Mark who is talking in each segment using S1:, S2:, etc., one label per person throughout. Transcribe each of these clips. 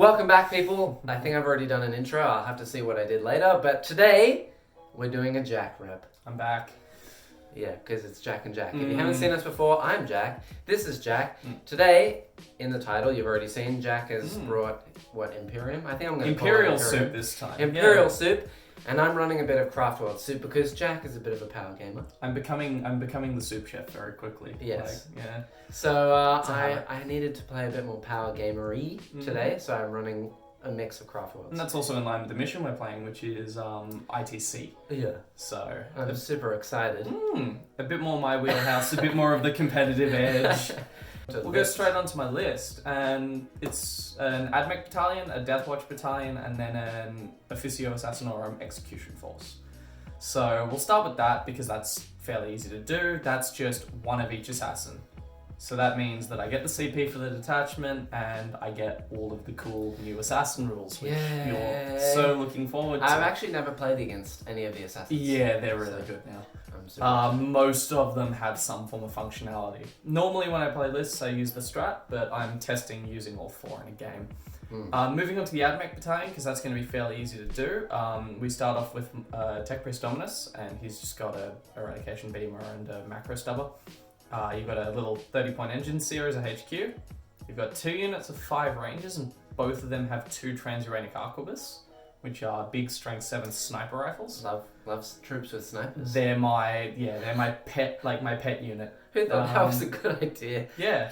S1: Welcome back, people. I think I've already done an intro. I'll have to see what I did later. But today, we're doing a Jack rep.
S2: I'm back.
S1: Yeah, because it's Jack and Jack. If you haven't seen us before, I'm Jack. This is Jack. Today, in the title, you've already seen, Jack has brought, Imperium? I think I'm going to call it
S2: Imperial soup this time.
S1: Imperial soup. And I'm running a bit of Craftworlds soup because Jack is a bit of a power gamer.
S2: I'm becoming the soup chef very quickly.
S1: Yes.
S2: Yeah.
S1: So I needed to play a bit more power gamery today, so I'm running a mix of Craftworlds.
S2: And that's also in line with the mission we're playing, which is ITC.
S1: Yeah.
S2: So
S1: I'm super excited.
S2: A bit more my wheelhouse, a bit more of the competitive edge. We'll go straight onto my list, and it's an AdMech battalion, a Deathwatch battalion, and then an Officio Assassinorum execution force. So we'll start with that because that's fairly easy to do. That's just one of each assassin. So that means that I get the CP for the detachment, and I get all of the cool new assassin rules, which you're so looking forward to.
S1: I've actually never played against any of the assassins.
S2: Yeah, they're really good now. Most of them have some form of functionality. Normally when I play lists, I use the strat, but I'm testing using all four in a game. Moving on to the AdMech battalion, because that's going to be fairly easy to do. We start off with Tech Priest Dominus, and he's just got a Eradication Beamer and a Macro Stubber. You've got a little 30-point engine seer as a HQ. You've got 2 units of 5 rangers, and both of them have 2 Transuranic Arquebus, which are big strength 7 sniper rifles.
S1: Loves troops with snipers.
S2: They're my pet, my pet unit.
S1: Who thought that was a good idea?
S2: Yeah.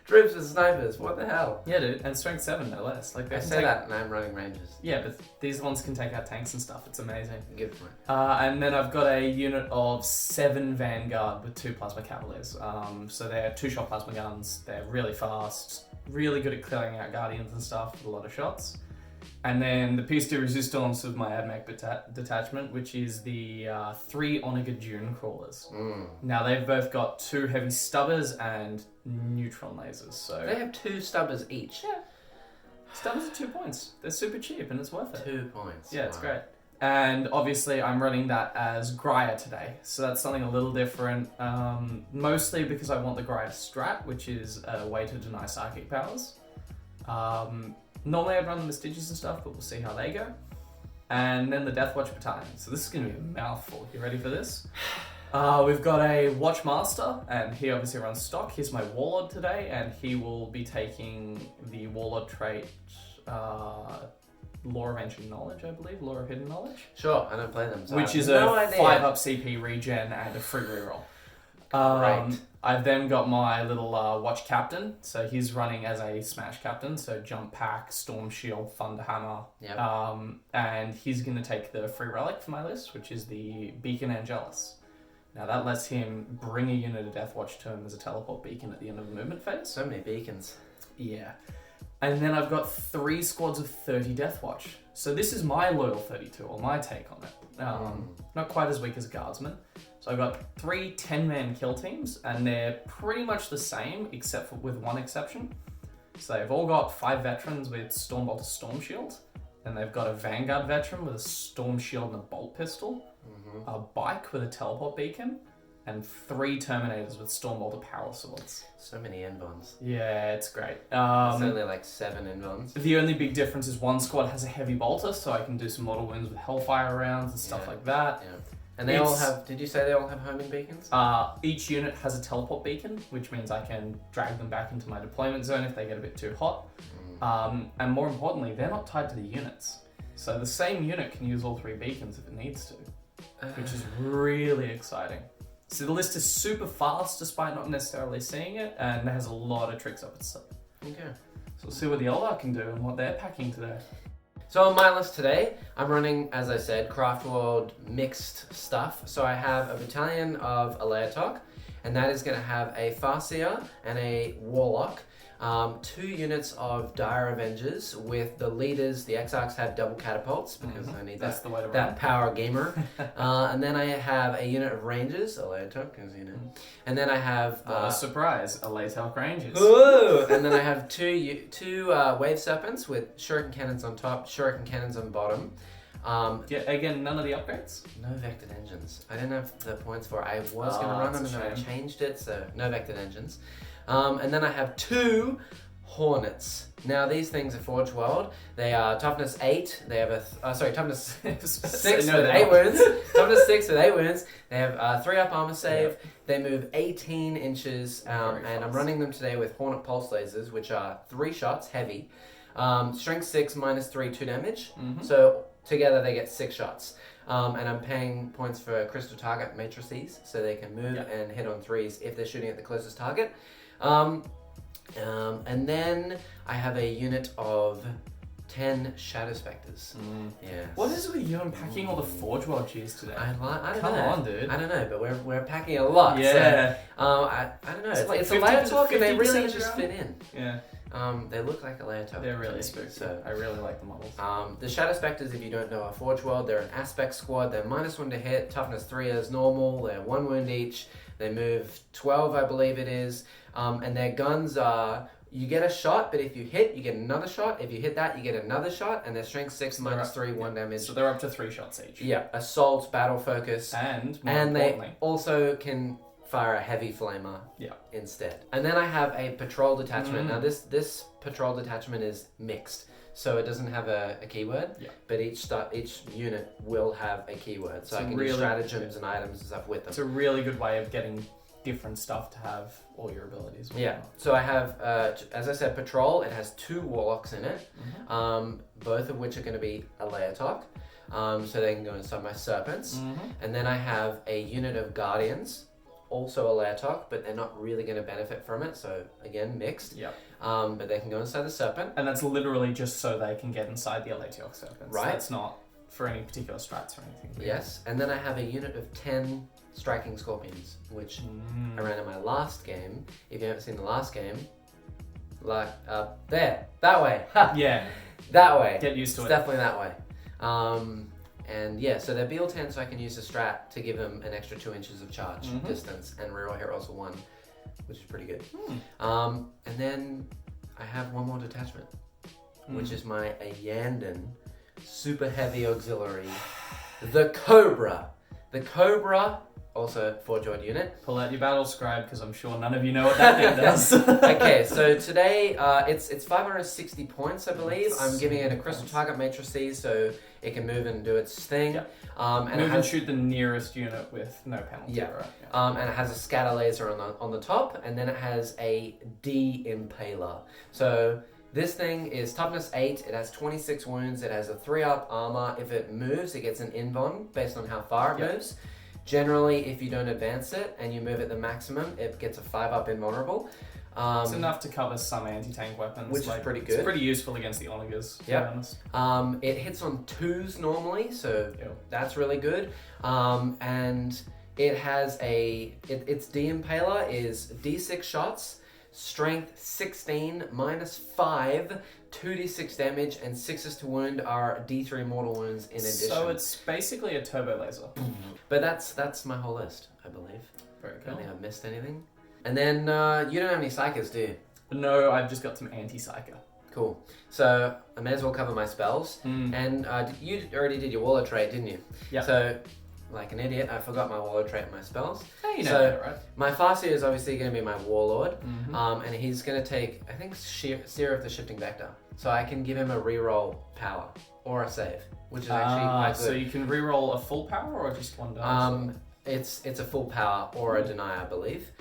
S1: Troops with snipers, what the hell?
S2: Yeah, dude, and strength 7 no less. Like
S1: I say that and I'm running rangers.
S2: Yeah, but these ones can take out tanks and stuff. It's amazing.
S1: Good point.
S2: And then I've got a unit of 7 Vanguard with 2 Plasma Cavaliers. So they're 2-shot plasma guns. They're really fast, really good at clearing out Guardians and stuff with a lot of shots. And then the piece de resistance of my AdMech detachment, which is the 3 Onaga Dune Crawlers. Now they've both got 2 heavy stubbers and neutron lasers. So
S1: they have 2 stubbers each.
S2: Yeah. Stubbers are 2 points. They're super cheap and it's worth it.
S1: 2 points.
S2: Yeah, it's great. And obviously I'm running that as Grya today. So that's something a little different. Mostly because I want the Grya strat, which is a way to deny psychic powers. Normally I'd run the Vestiges and stuff, but we'll see how they go. And then the Deathwatch battalion. So this is going to be a mouthful. You ready for this? We've got a Watchmaster, and he obviously runs stock. He's my Warlord today, and he will be taking the Warlord trait, Lore of Ancient Knowledge, I believe. Lore of Hidden Knowledge.
S1: Sure, I don't play them. So
S2: which is a 5-up CP regen and a free reroll.
S1: Right.
S2: I've then got my little Watch Captain, so he's running as a Smash Captain, so Jump Pack, Storm Shield, Thunderhammer, and he's going to take the free relic for my list, which is the Beacon Angelus. Now that lets him bring a unit of Deathwatch to him as a teleport beacon at the end of the movement phase.
S1: So many beacons.
S2: Yeah. And then I've got 3 squads of 30 Deathwatch. So this is my loyal 32, or my take on it. Not quite as weak as a Guardsman. So I've got 3 10-man kill teams, and they're pretty much the same, except for with one exception. So they've all got 5 veterans with Stormbolt or Storm Shield, and they've got a Vanguard veteran with a Storm Shield and a Bolt Pistol, a Bike with a Teleport Beacon, and 3 Terminators with Stormbolt or Power Swords.
S1: So many N-bonds.
S2: Yeah, it's great.
S1: It's only like 7 N-bonds.
S2: The only big difference is one squad has a heavy bolter, so I can do some mortal wounds with Hellfire rounds and stuff like that.
S1: Yeah. And they all have, did you say they all have homing beacons?
S2: Each unit has a teleport beacon, which means I can drag them back into my deployment zone if they get a bit too hot. And more importantly, they're not tied to the units. So the same unit can use all 3 beacons if it needs to, which is really exciting. So the list is super fast despite not necessarily seeing it, and it has a lot of tricks up its sleeve.
S1: Okay.
S2: So we'll see what the Eldar can do and what they're packing today.
S1: So on my list today, I'm running, as I said, Craftworld mixed stuff. So I have a battalion of Aleatok, and that is going to have a Farseer and a Warlock. 2 units of Dire Avengers with the leaders. The Exarchs have double catapults because I need that power gamer. And then I have a unit of Rangers, Aleatok, as you know. And then I have
S2: surprise, Aleatok Rangers.
S1: Ooh! And then I have two Wave Serpents with Shuriken Cannons on top, Shuriken Cannons on bottom.
S2: Again, none of the upgrades?
S1: No vectored engines. I didn't have the points for it. I was going to run them and then I changed it, so no vectored engines. And then I have 2 Hornets. Now these things are Forge World. They are toughness 8. They have toughness 6 with 8 wounds. Toughness 6 with 8 wounds. They have 3 up armor save. Yep. They move 18 inches, and I'm running them today with Hornet Pulse Lasers, which are 3 shots, heavy. Strength 6 minus 3, 2 damage. So together they get 6 shots. And I'm paying points for crystal target matrices, so they can move and hit on 3s if they're shooting at the closest target. And then I have a unit of 10 Shadow Spectres. Yeah.
S2: What is it with you unpacking all the Forge World cheese today?
S1: I don't
S2: Come
S1: know.
S2: on, dude.
S1: I don't know, but we're packing a lot.
S2: Yeah.
S1: So, I don't know. It's a layer talk, and they really just fit in.
S2: Yeah.
S1: They look like a layer talk.
S2: They're really spooky. So I really like the models.
S1: The Shadow Spectres, if you don't know, are Forge World. They're an aspect squad. They're -1 to hit, toughness 3 as normal. They're 1 wound each. They move 12, I believe it is. And their guns are, you get a shot, but if you hit, you get another shot. If you hit that, you get another shot. And their strength 6 minus 3, 1 damage.
S2: So they're up to 3 shots each.
S1: Yeah, assault, battle focus.
S2: And
S1: they also can fire a heavy flamer instead. And then I have a patrol detachment. Now this patrol detachment is mixed. So it doesn't have a keyword, but each unit will have a keyword. So I can use stratagems and items and stuff with them.
S2: It's a really good way of getting different stuff to have all your abilities.
S1: Yeah. So I have, as I said, patrol. It has 2 warlocks in it, both of which are going to be a layer talk. So they can go inside my serpents. And then I have a unit of guardians. Also a layer talk, but they're not really going to benefit from it. So again, mixed.
S2: Yeah.
S1: But they can go inside the serpent.
S2: And that's literally just so they can get inside the Elatiok serpents.
S1: Right.
S2: That's not for any particular strats or anything.
S1: Yes. And then I have a unit of 10 striking scorpions, which I ran in my last game. If you haven't seen the last game, like there, that way.
S2: Yeah.
S1: That way.
S2: Get used to
S1: it's definitely that way. And yeah, so they're BL10, so I can use the strat to give them an extra 2 inches of charge distance and reroll hit rolls for 1, which is pretty good. And then I have one more detachment, which is my Ayandon super heavy auxiliary, the Cobra. The Cobra, also Forge World unit.
S2: Pull out your battle scribe, because I'm sure none of you know what that thing does.
S1: Okay, so today it's 560 points, I believe. I'm giving it a crystal target matrices, so it can move and do its thing.
S2: Yep.
S1: And
S2: move and shoot the nearest unit with no penalty.
S1: Yeah.
S2: Right? Yeah.
S1: And it has a scatter laser on the top, and then it has a D-Impaler. So this thing is toughness 8, it has 26 wounds, it has a 3 up armor. If it moves, it gets an invuln based on how far it moves. Generally, if you don't advance it and you move it the maximum, it gets a 5 up invulnerable.
S2: It's enough to cover some anti-tank weapons.
S1: Which is pretty good.
S2: It's pretty useful against the Onagers, to be honest.
S1: It hits on 2s normally, so that's really good. And it has its D-Impaler is D6 shots, strength 16, minus 5, 2d6 damage, and 6s to wound are D3 mortal wounds in addition.
S2: So it's basically a turbo laser.
S1: But that's my whole list, I believe.
S2: Very cool.
S1: I don't think I've missed anything. And then you don't have any psychers, do you?
S2: No, I've just got some anti-psyker.
S1: Cool. So I may as well cover my spells. And you already did your Waller trait, didn't you? Yeah. So, like an idiot, I forgot my Waller trait and my spells.
S2: Hey, you know that, right?
S1: My Farseer is obviously going to be my Warlord. And he's going to take, I think, Seer of the Shifting Vector. So I can give him a reroll power or a save, which is actually quite good.
S2: So you can reroll a full power or just one die?
S1: It's a full power or a deny, I believe.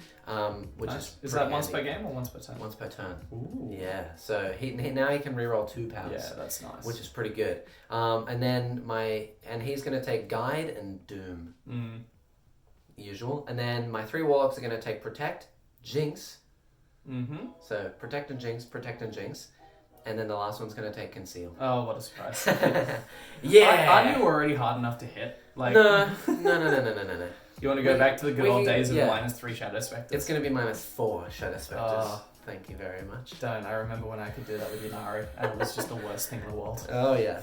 S1: Which is
S2: that once per game or once per turn?
S1: Once per turn.
S2: Ooh.
S1: Yeah. So now he can reroll 2 powers.
S2: Yeah, that's nice.
S1: Which is pretty good. And then he's gonna take Guide and Doom. Usual. And then my 3 warlocks are gonna take Protect, Jinx. So Protect and Jinx, Protect and Jinx. And then the last one's gonna take Conceal.
S2: Oh, what a surprise!
S1: Yeah.
S2: Aren't you already hard enough to hit? Like
S1: No.
S2: You want to go back to the good old days of -3 Shadow Spectres?
S1: It's going to be -4 Shadow Spectres. Thank you very much.
S2: Don't. I remember when I could do that with Inari, and it was just the worst thing in the world.
S1: Oh, yeah.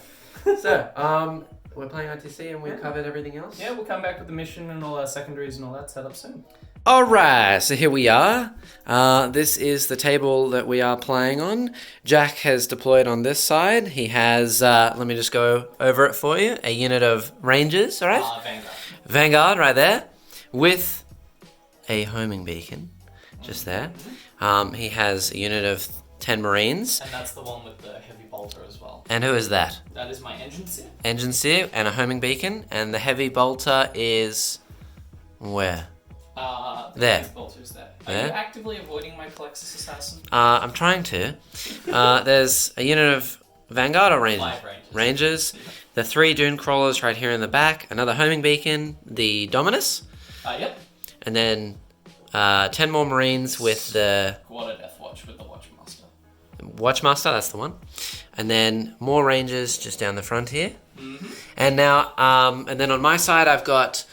S1: So, we're playing ITC and we've covered everything else?
S2: Yeah, we'll come back with the mission and all our secondaries and all that set up soon.
S1: Alright, so here we are. This is the table that we are playing on. Jack has deployed on this side. He has, let me just go over it for you, a unit of Rangers, alright? Vanguard right there, with a homing beacon, just there. He has a unit of 10 Marines.
S2: And that's the one with the heavy bolter as well.
S1: And who is that?
S2: That is my engine seer.
S1: Engine seer and a homing beacon. And the heavy bolter is where?
S2: The
S1: there.
S2: heavy bolter is there. Are
S1: There?
S2: you actively avoiding my Colexus assassin?
S1: I'm trying to. There's a unit of Vanguard or Rangers?
S2: 5 Rangers.
S1: Rangers. The 3 Dune Crawlers right here in the back. Another homing beacon. The Dominus.
S2: Yep.
S1: And then 10 more Marines with the
S2: Quarter Death Watch with the Watchmaster.
S1: Watchmaster, that's the one. And then more Rangers just down the front here.
S2: Mm-hmm.
S1: And now, and then on my side, I've got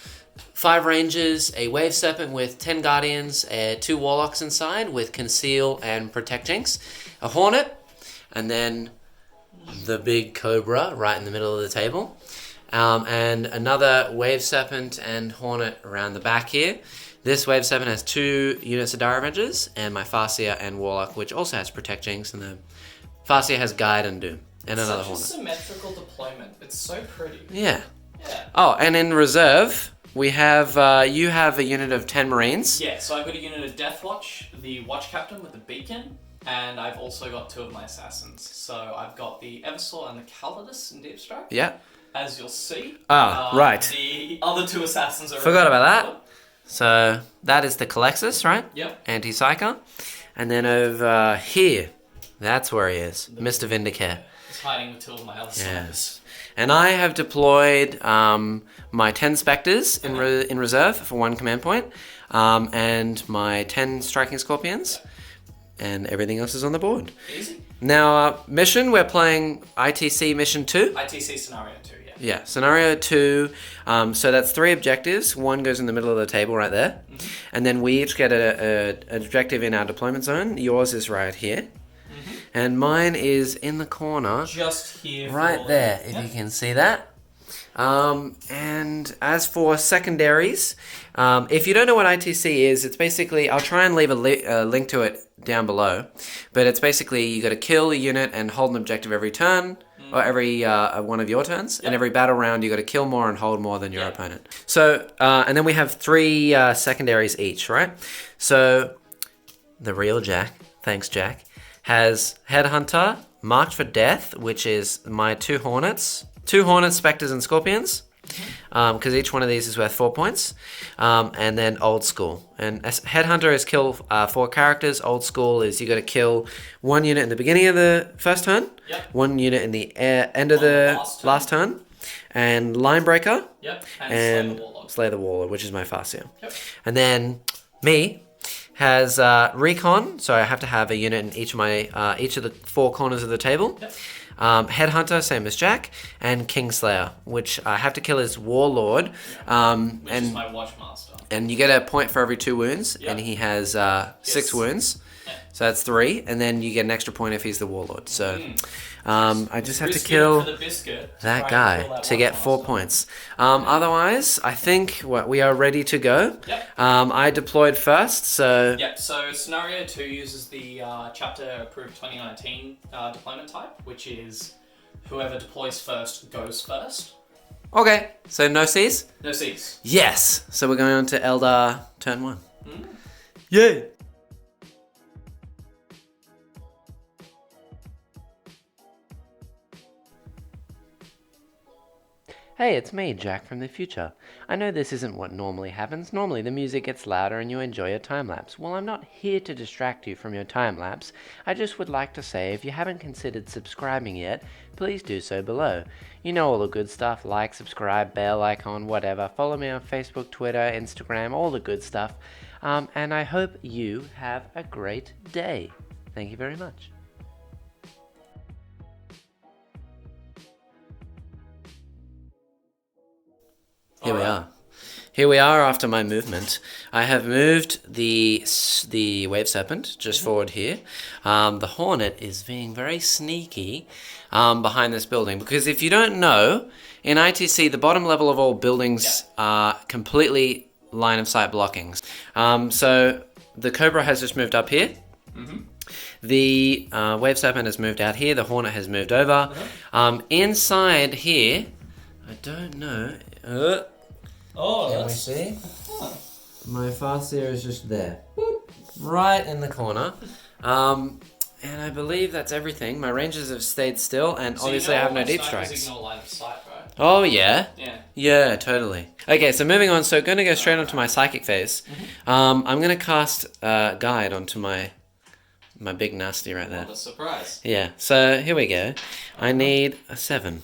S1: 5 Rangers, a Wave Serpent with 10 Guardians, 2 Warlocks inside with Conceal and Protect Jinx, a Hornet, and then the big Cobra right in the middle of the table. And another Wave Serpent and Hornet around the back here. This Wave Serpent has 2 units of Dire Avengers, and my Farseer and Warlock, which also has Protect Jinx, and the Farseer has Guide and Doom, and another Hornet.
S2: Such a symmetrical deployment. It's so pretty.
S1: Yeah.
S2: Yeah.
S1: Oh, and in reserve, we have, you have a unit of 10 Marines.
S2: Yeah, so I've got a unit of Death Watch, the Watch Captain with the Beacon, and I've also got 2 of my Assassins. So I've got the Eversaw and the Calidus in Deep Strike.
S1: Yeah.
S2: As you'll see.
S1: Right.
S2: The other 2 Assassins are...
S1: Forgot about that. So that is the Colexus, right?
S2: Yep.
S1: Anti-Psyker. And then over here, that's where he is, Mr. Vindicare.
S2: He's hiding with 2 of my other snipers.
S1: And I have deployed my 10 Spectres in reserve for 1 command point, and my 10 Striking Scorpions, and everything else is on the board.
S2: Easy.
S1: Now, mission, we're playing ITC Mission 2.
S2: ITC Scenario 2, yeah.
S1: Yeah, Scenario 2. So that's 3 objectives. 1 goes in the middle of the table right there. Mm-hmm. And then we each get an objective in our deployment zone. Yours is right here. Mm-hmm. And mine is in the corner.
S2: Just here.
S1: Right there, if you can see that. And as for secondaries, if you don't know what ITC is, it's basically, I'll try and leave a link to it down below, but it's basically you got to kill a unit and hold an objective every turn, or every one of your turns, and every battle round you got to kill more and hold more than your opponent. So, and then we have 3 secondaries each, right? So, the real Jack, thanks Jack, has Headhunter, March for Death, which is my 2 Hornets, Spectres, and Scorpions, because each one of these is worth 4 points, and then Old School. And Headhunter is kill 4 characters. Old School is you got to kill 1 unit in the beginning of the first turn, 1 unit in the end of the last turn, and Linebreaker, and Slay the Warlord, which is my Farseer. And then me has Recon, so I have to have a unit in each of the 4 corners of the table. Headhunter, same as Jack, and Kingslayer, which I have to kill his Warlord.
S2: Which is my Watchmaster.
S1: And you get a point for every 2 wounds, and he has 6 wounds. So that's 3, and then you get an extra point if he's the Warlord. So I just have to kill that guy to get 4 points. Otherwise, I think we are ready to go. I deployed first, so...
S2: Yep, so Scenario 2 uses the Chapter Approved 2019 deployment type, which is whoever deploys first goes first.
S1: Okay, so no Cs?
S2: No Cs.
S1: Yes! So we're going on to Eldar turn 1. Yay! Hey, it's me, Jack from the future. I know this isn't what normally happens. Normally the music gets louder and you enjoy your time-lapse. Well, I'm not here to distract you from your time-lapse. I just would like to say if you haven't considered subscribing yet, please do so below. You know all the good stuff, like, subscribe, bell icon, whatever. Follow me on Facebook, Twitter, Instagram, all the good stuff. And I hope you have a great day. Thank you very much. Here we are after my movement. I have moved the Wave Serpent just forward here. The Hornet is being very sneaky behind this building, because if you don't know, in ITC the bottom level of all buildings are completely line of sight blockings. So the Cobra has just moved up here. The Wave Serpent has moved out here. The Hornet has moved over. Inside here, I don't know. Can we see? My Farseer is just there. Right in the corner. And I believe that's everything. My ranges have stayed still, and
S2: So
S1: obviously I have no deep
S2: snipers
S1: strikes.
S2: ignore line of sight, right?
S1: Oh, yeah?
S2: Yeah.
S1: Yeah, totally. Okay, so moving on. So going to go straight onto my psychic phase. I'm going to cast Guide onto my big nasty right there.
S2: What a surprise.
S1: Yeah, so here we go. I need a 7.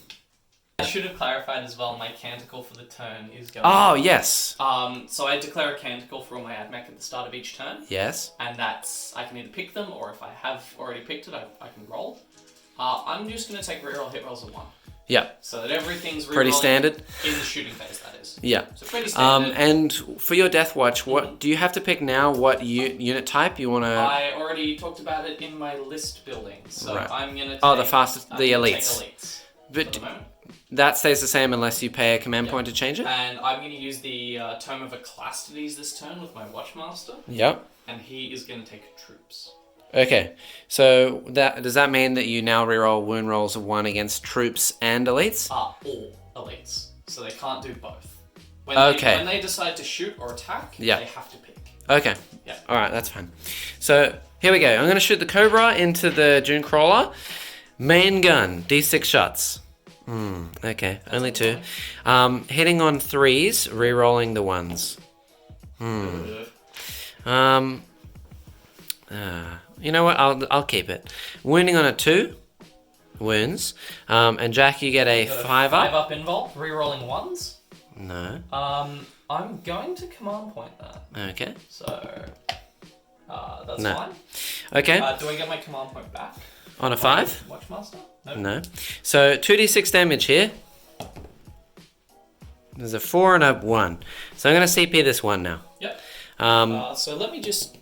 S2: I should have clarified as well, my canticle for the turn is going...
S1: Oh, yes.
S2: So I declare a canticle for all my AdMech at the start of each turn.
S1: Yes.
S2: And that's... I can either pick them, or if I have already picked it, I can roll. I'm just going to take reroll hit rolls of 1.
S1: Yeah.
S2: So that everything's
S1: pretty standard.
S2: In the shooting phase, that is.
S1: Yeah.
S2: So pretty standard.
S1: And for your Death Watch, what do you have to pick now? What unit type you want to...
S2: I already talked about it in my list building, so
S1: Right.
S2: I'm going to take...
S1: Oh, the fastest... The elites.
S2: Take elites
S1: But
S2: for the moment.
S1: that stays the same unless you pay a command point to change it?
S2: And I'm going to use the Tome of Eclastides this turn with my Watchmaster.
S1: Yep.
S2: And he is going to take troops.
S1: Okay, so does that mean that you now reroll wound rolls of 1 against troops and elites?
S2: All elites. So they can't do both. When they decide to shoot or attack, they have to pick.
S1: Okay.
S2: Yeah.
S1: Alright, that's fine. So, here we go. I'm going to shoot the Cobra into the Dune Crawler. Main gun, D6 shots. Okay, only 2. Hitting on 3s, rerolling the 1s. You know what? I'll keep it. Wounding on a 2, wounds. And Jack, you get a 5 up.
S2: 5 up involved, rerolling 1s.
S1: No.
S2: I'm going to command point that.
S1: Okay.
S2: So, that's
S1: No.
S2: fine.
S1: Okay.
S2: Do I get my command point back?
S1: On a 5?
S2: Watchmaster?
S1: No. So 2d6 damage here. There's a 4 and a 1. So I'm going to CP this 1 now.
S2: Yep. So let me just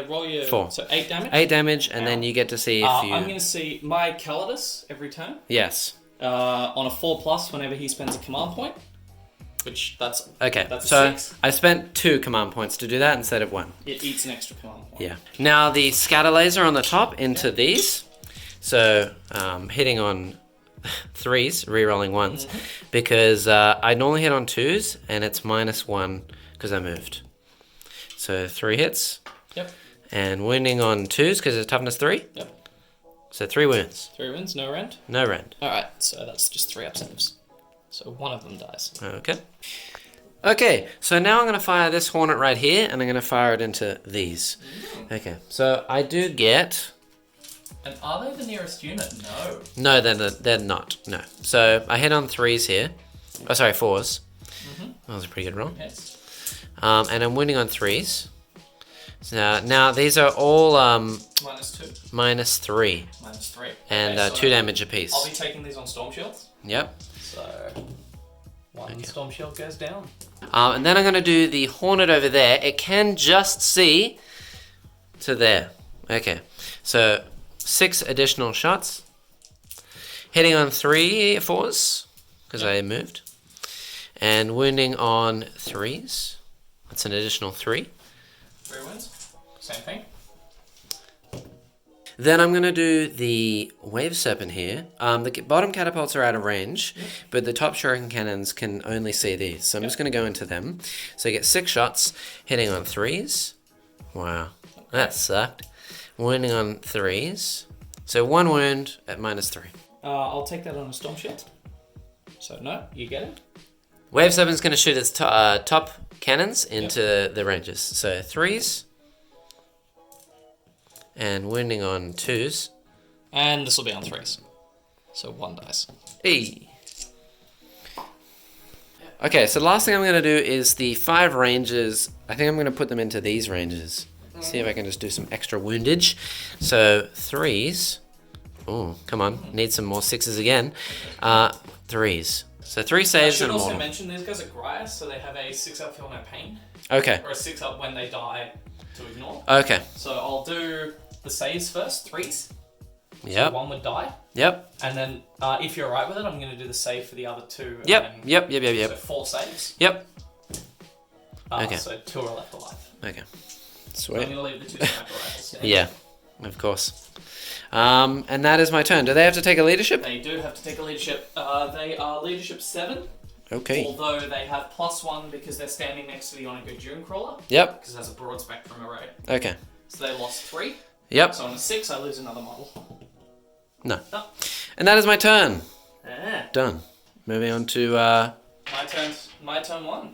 S2: roll your
S1: 4.
S2: So 8 damage.
S1: 8 damage, and then you get to see if you.
S2: I'm going to see my Calidus every turn.
S1: Yes.
S2: On a 4+ whenever he spends a command point. Which that's
S1: Okay.
S2: That's a
S1: so
S2: 6.
S1: I spent 2 command points to do that instead of 1.
S2: It eats an extra command point.
S1: Yeah. Now the scatter laser on the top into these. So hitting on 3s, rerolling 1s, because I normally hit on 2s and it's -1 because I moved. So 3 hits.
S2: Yep.
S1: And wounding on 2s because it's toughness 3.
S2: Yep.
S1: So 3 wounds.
S2: 3 wounds, no rend.
S1: No rend.
S2: Alright, so that's just 3 up saves. So one of them dies.
S1: Okay. Okay, so now I'm going to fire this Hornet right here, and I'm going to fire it into these. Okay, so I do get...
S2: And are they the nearest unit? No.
S1: No, they're not. No. So I hit on 3s here. Oh, sorry, 4s. That was a pretty good roll.
S2: Yes.
S1: And I'm wounding on 3s. So now these are all
S2: -2.
S1: -3.
S2: -3.
S1: And
S2: Okay, so
S1: 2 damage apiece.
S2: I'll be taking these on Storm Shields.
S1: Yep.
S2: So one Storm Shield goes down.
S1: And then I'm going to do the Hornet over there. It can just see to there. Okay. So 6 additional shots. Hitting on 3 4s, because I moved. And wounding on 3s. That's an additional 3.
S2: 3 wounds. Same thing.
S1: Then I'm going to do the Wave Serpent here. The bottom catapults are out of range, but the top shuriken cannons can only see these. So I'm just going to go into them. So I get 6 shots, hitting on 3s. Wow, that sucked. Wounding on 3s. So 1 wound at -3.
S2: I'll take that on a Storm Shield. So no, you get it.
S1: Wave Serpent's going to shoot its top cannons into the ranges. So 3s. And wounding on 2s.
S2: And this will be on 3s. So 1 dice.
S1: Hey. Okay, so the last thing I'm going to do is the 5 ranges. I think I'm going to put them into these ranges. See if I can just do some extra woundage. So 3s. Oh, come on. Need some more 6s again. 3s. So 3 saves and a
S2: I should also
S1: mortal.
S2: mention these guys are Gryas, so they have a 6 up feel no pain.
S1: Okay.
S2: Or a 6 up when they die to ignore.
S1: Okay.
S2: So I'll do the saves first, 3s.
S1: Yep.
S2: So 1 would die.
S1: Yep.
S2: And then if you're alright with it, I'm going to do the save for the other 2.
S1: Yep.
S2: And
S1: Yep.
S2: So 4 saves.
S1: Yep. Okay.
S2: So 2 are left alive.
S1: Okay.
S2: So I'm
S1: Sweet.
S2: going to leave the 2 sniper rifles standing.
S1: Yeah. Of course. And that is my turn. Do they have to take a leadership?
S2: They do have to take a leadership. They are leadership 7.
S1: Okay.
S2: Although they have +1 because they're standing next to the Onaga Dune Crawler.
S1: Yep.
S2: Because it has a broad spectrum array.
S1: Okay.
S2: So they lost 3.
S1: Yep.
S2: So on a 6, I lose another model.
S1: No.
S2: No.
S1: And that is my turn.
S2: Ah.
S1: Done. Moving on to...
S2: My turn 1.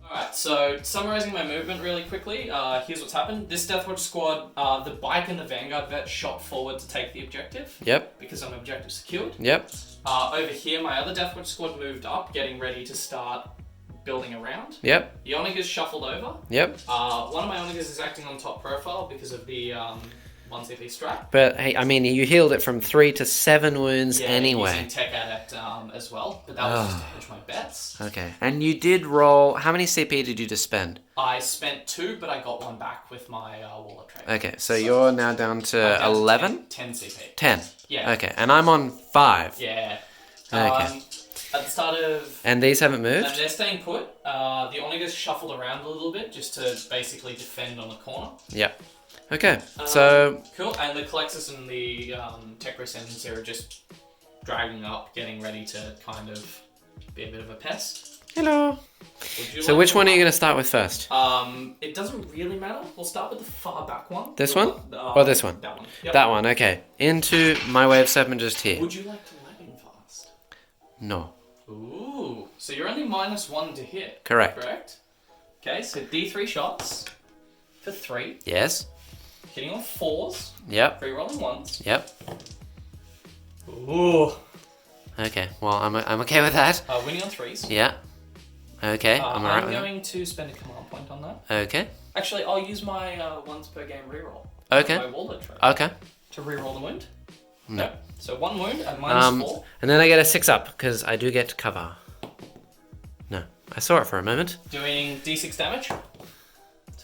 S2: Alright, so summarizing my movement really quickly, here's what's happened. This Deathwatch squad, the bike and the Vanguard vet shot forward to take the objective.
S1: Yep.
S2: Because I'm objective secured.
S1: Yep.
S2: Over here, my other Deathwatch squad moved up, getting ready to start building around.
S1: Yep.
S2: The Onagers shuffled over.
S1: Yep.
S2: One of my Onagers is acting on top profile because of the 1 CP strap.
S1: But hey, I mean, you healed it from 3 to 7 wounds anyway.
S2: Using Tech Adept as well, but that was just to hedge my bets.
S1: Okay. And you did roll... How many CP did you just spend?
S2: I spent 2, but I got 1 back with my Wallet trade.
S1: Okay, so you're now down to 11?
S2: 10 CP.
S1: 10?
S2: Yeah.
S1: Okay, and I'm on 5.
S2: Yeah.
S1: Okay.
S2: At the start of...
S1: And these haven't moved?
S2: And they're staying put. The Onagers shuffled around a little bit just to basically defend on the corner.
S1: Yep. Okay, so...
S2: Cool, and the Colexus and the Tech Resistance here are just dragging up, getting ready to kind of be a bit of a pest.
S1: Hello. So which one are you going to start with first?
S2: It doesn't really matter. We'll start with the far back one.
S1: This one? Or this one?
S2: That one. Yep.
S1: That one, okay. Into my way of Serpent just here.
S2: Would you like to wagon fast?
S1: No.
S2: Ooh, so you're only -1 to hit.
S1: Correct.
S2: Correct? Okay, so D3 shots for 3.
S1: Yes.
S2: Hitting on 4s.
S1: Yep.
S2: Re-rolling 1s.
S1: Yep.
S2: Ooh.
S1: Okay, well, I'm okay with that.
S2: Winning on 3s.
S1: Yeah. Okay, I'm alright
S2: I'm
S1: with that.
S2: going to spend a command point on that.
S1: Okay.
S2: Actually, I'll use my once per game reroll.
S1: Okay.
S2: My wallet trade.
S1: Okay.
S2: To reroll the wound.
S1: No.
S2: So 1 wound at -4.
S1: And then I get a 6 up, because I do get cover. No. I saw it for a moment.
S2: Doing D6 damage.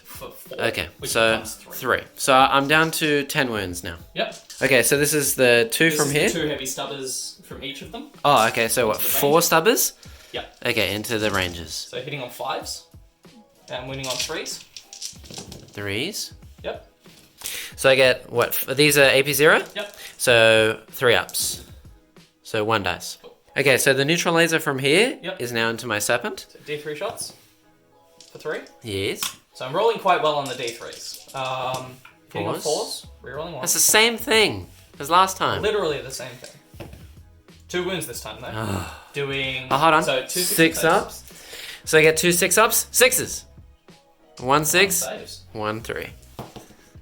S2: For 4.
S1: Okay,
S2: Which
S1: so
S2: becomes
S1: 3. So I'm down to 10 wounds now.
S2: Yep.
S1: Okay, so this is the 2
S2: This
S1: from
S2: is
S1: here?
S2: the 2 heavy stubbers from each of them.
S1: Oh, okay, so what,
S2: the
S1: 4 stubbers?
S2: Yep.
S1: Okay, into the ranges.
S2: So hitting on 5s. And winning on 3s.
S1: 3s.
S2: Yep.
S1: So I get, what, these are AP0?
S2: Yep.
S1: So 3 ups. So 1 dice.
S2: Cool.
S1: Okay, so the neutral laser from here
S2: Yep.
S1: is now into my Serpent.
S2: So D3 shots for 3.
S1: Yes.
S2: So I'm rolling quite well on the D3s. Hitting on 4s, rerolling 1.
S1: That's the same thing as last time.
S2: Literally the same thing. 2 wounds this time though. Doing...
S1: Oh, hold on.
S2: So 2
S1: 6 ups. So I get 2 6 ups. 6s. 1 6.
S2: Saves.
S1: 1 3.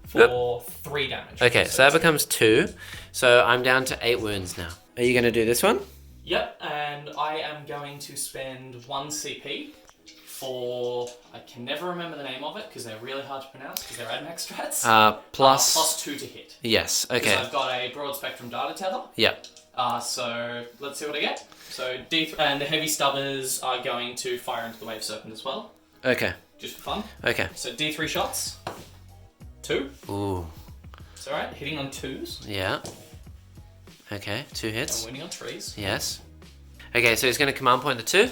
S2: For 3 damage.
S1: Okay, so that becomes 2. So I'm down to 8 wounds now. Are you going to do this one?
S2: Yep, and I am going to spend 1 CP for... I can never remember the name of it because they're really hard to pronounce because they're AdMax strats. Plus 2 to hit.
S1: Yes, okay.
S2: Because I've got a broad spectrum data tether.
S1: Yep.
S2: So let's see what I get. So and the heavy stubbers are going to fire into the wave serpent as well.
S1: Okay.
S2: Just for fun.
S1: Okay.
S2: So D3 shots. 2.
S1: Ooh.
S2: It's alright. Hitting on 2s.
S1: Yeah. Okay, 2 hits.
S2: And winning on 3s.
S1: Yes. Okay, so he's going to command point the 2?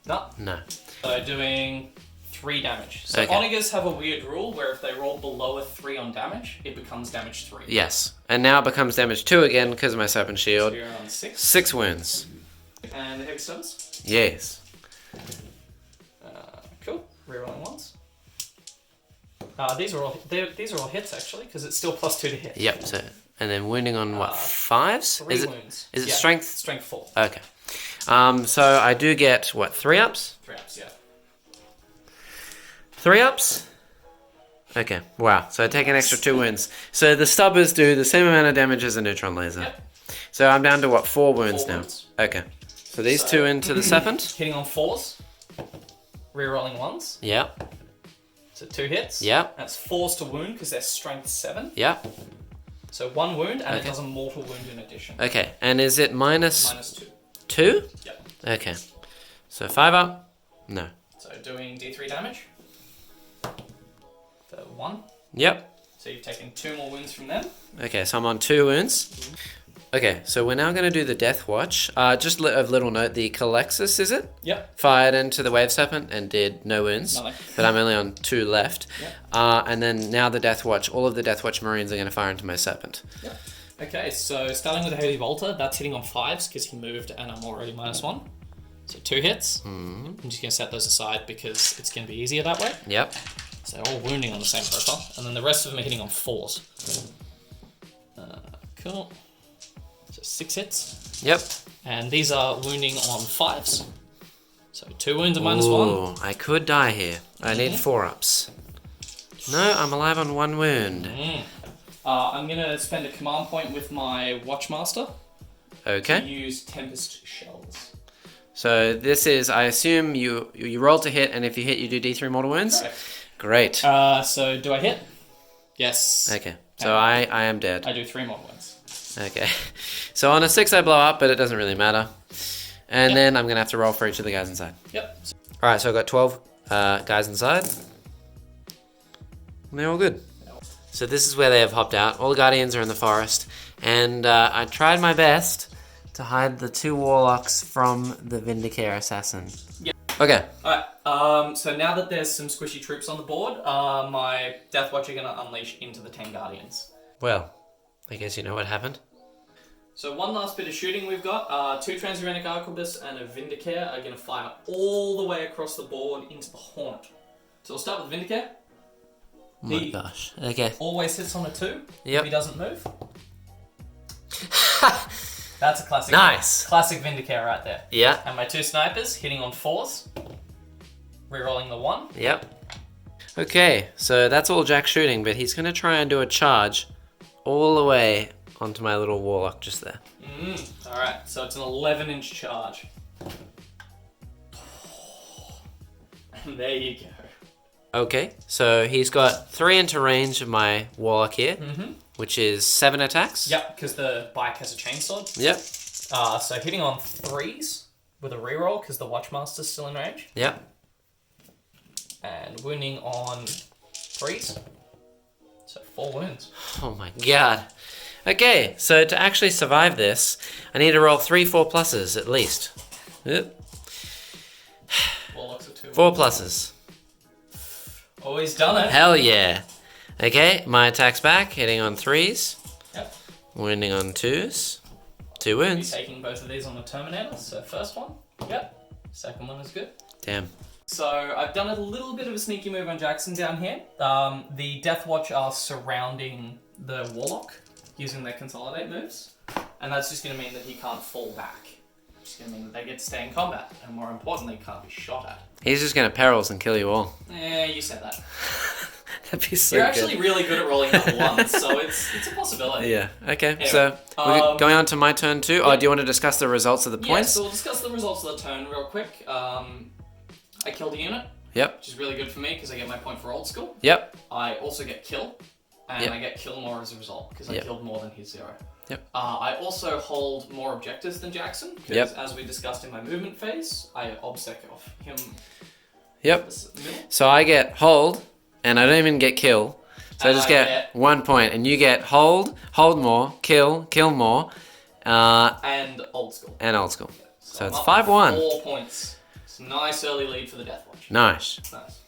S2: No.
S1: No.
S2: So doing 3 damage. So
S1: Okay.
S2: Onagers have a weird rule where if they roll below a 3 on damage, it becomes damage 3.
S1: Yes. And now it becomes damage 2 again because of my Serpent Shield.
S2: So you're on 6.
S1: 6 wounds.
S2: And the heavy stubbers.
S1: Yes.
S2: Cool. Rerolling ones. These are all hits actually because it's still +2 to hit.
S1: Yep, so... And then wounding on what, 5s?
S2: 3 wounds.
S1: Is it
S2: Yeah,
S1: strength?
S2: Strength 4.
S1: Okay. So I do get, what, 3 ups?
S2: 3 ups, yeah.
S1: 3 ups? Okay, wow. So I take an extra 2 wounds. So the stubbers do the same amount of damage as a neutron laser.
S2: Yep.
S1: So I'm down to what, 4 wounds
S2: 4
S1: now?
S2: wounds.
S1: Okay. So these 2 into the Serpent?
S2: Hitting on 4s. Rerolling 1s.
S1: Yep.
S2: So 2 hits.
S1: Yep.
S2: That's 4s to wound because they're strength 7.
S1: Yep.
S2: So 1 wound, and it does a mortal wound in addition.
S1: Okay, and is it minus...
S2: Minus 2.
S1: 2?
S2: Yep.
S1: Okay. So 5 up? No.
S2: So doing D3 damage. For 1.
S1: Yep.
S2: So you've taken 2 more wounds from them.
S1: Okay, so I'm on 2 wounds. Okay, so we're now going to do the Death Watch. Just a little note, the Calexis, is it?
S2: Yep.
S1: Fired into the Wave Serpent and did no wounds.
S2: Nothing.
S1: But I'm only on 2 left.
S2: Yep.
S1: And then now the Death Watch, all of the Death Watch Marines are going to fire into my Serpent.
S2: Yep. Okay, so starting with the Heavy Bolter, that's hitting on 5s because he moved and I'm already -1. So 2 hits. I'm just going to set those aside because it's going to be easier that way.
S1: Yep.
S2: So they're all wounding on the same profile. And then the rest of them are hitting on 4s. Cool. So 6 hits.
S1: Yep.
S2: And these are wounding on 5s. So 2 wounds and -1.
S1: Ooh, I could die here. I need 4 ups. No, I'm alive on 1 wound.
S2: I'm going to spend a command point with my Watchmaster to
S1: Okay.
S2: use Tempest Shells.
S1: So this is, I assume you roll to hit, and if you hit, you do D3 mortal wounds?
S2: Correct.
S1: Great.
S2: So do I hit? Yes.
S1: Okay. So I am dead.
S2: I do 3 more wounds.
S1: Okay. So on a 6 I blow up, but it doesn't really matter. And then I'm going to have to roll for each of the guys inside.
S2: Yep.
S1: Alright, so I've got 12 guys inside. And they're all good. So this is where they have hopped out. All the Guardians are in the forest. And I tried my best to hide the 2 Warlocks from the Vindicare Assassin.
S2: Yep.
S1: Okay.
S2: Alright, so now that there's some squishy troops on the board, my Death Watch are going to unleash into the 10 Guardians.
S1: Well, I guess you know what happened.
S2: So one last bit of shooting we've got. 2 Transuranic Arquebus and a Vindicare are going to fire all the way across the board into the Hornet. So we'll start with Vindicare.
S1: Oh my gosh. Okay.
S2: Always hits on a 2
S1: Yep.
S2: if he doesn't move. That's a classic.
S1: Nice.
S2: Classic Vindicare right there.
S1: Yeah.
S2: And my 2 snipers hitting on 4s. Rerolling the 1.
S1: Yep. Okay, so that's all Jack shooting, but he's going to try and do a charge all the way onto my little Warlock just there.
S2: Alright, so it's an 11-inch charge. And there you go.
S1: Okay, so he's got 3 into range of my Warlock here, which is 7 attacks.
S2: Yep, because the bike has a chainsword.
S1: Yep.
S2: So hitting on 3s with a reroll because the Watchmaster's still in range.
S1: Yep.
S2: And wounding on 3s. So 4 wounds.
S1: Oh my god. Okay, so to actually survive this, I need to roll 3 4 pluses at least. Yep.
S2: Warlocks are 2.
S1: 4 pluses.
S2: Always done it.
S1: Hell yeah. Okay, my attack's back, hitting on 3s.
S2: Yep.
S1: Wounding on 2s. 2
S2: You're
S1: wounds.
S2: taking both of these on the Terminator. So first one, yep. Second one is good.
S1: Damn.
S2: So I've done a little bit of a sneaky move on Jackson down here. The Death Watch are surrounding the Warlock using their Consolidate moves. And that's just going to mean that he can't fall back. It's going to mean that they get to stay in combat. And more importantly, can't be shot at.
S1: He's just going to perils and kill you all.
S2: Yeah, you said that.
S1: That'd be so
S2: You're
S1: good.
S2: actually really good at rolling up ones, so it's a possibility.
S1: Yeah, okay.
S2: Anyway,
S1: So, we're going on to my turn too? Oh, do you want to discuss the results of the
S2: Yeah,
S1: points?
S2: so we'll discuss the results of the turn real quick. I killed a unit,
S1: Yep,
S2: which is really good for me because I get my point for old school.
S1: yep,
S2: I also get kill, and
S1: Yep.
S2: I get kill more as a result because I
S1: Yep.
S2: killed more than his 0.
S1: Yep.
S2: I also hold more objectives than Jackson because,
S1: Yep.
S2: as we discussed in my movement phase, I obsec off him.
S1: yep.
S2: This middle.
S1: So I get hold, and I don't even get kill. So I
S2: And
S1: just
S2: I
S1: get
S2: get-
S1: 1 point, and you get hold more, kill more,
S2: And old school.
S1: and old school. So
S2: I'm
S1: it's
S2: up
S1: 5-1.
S2: 4 points. It's a nice early lead for the Death Watch.
S1: Nice.
S2: Nice.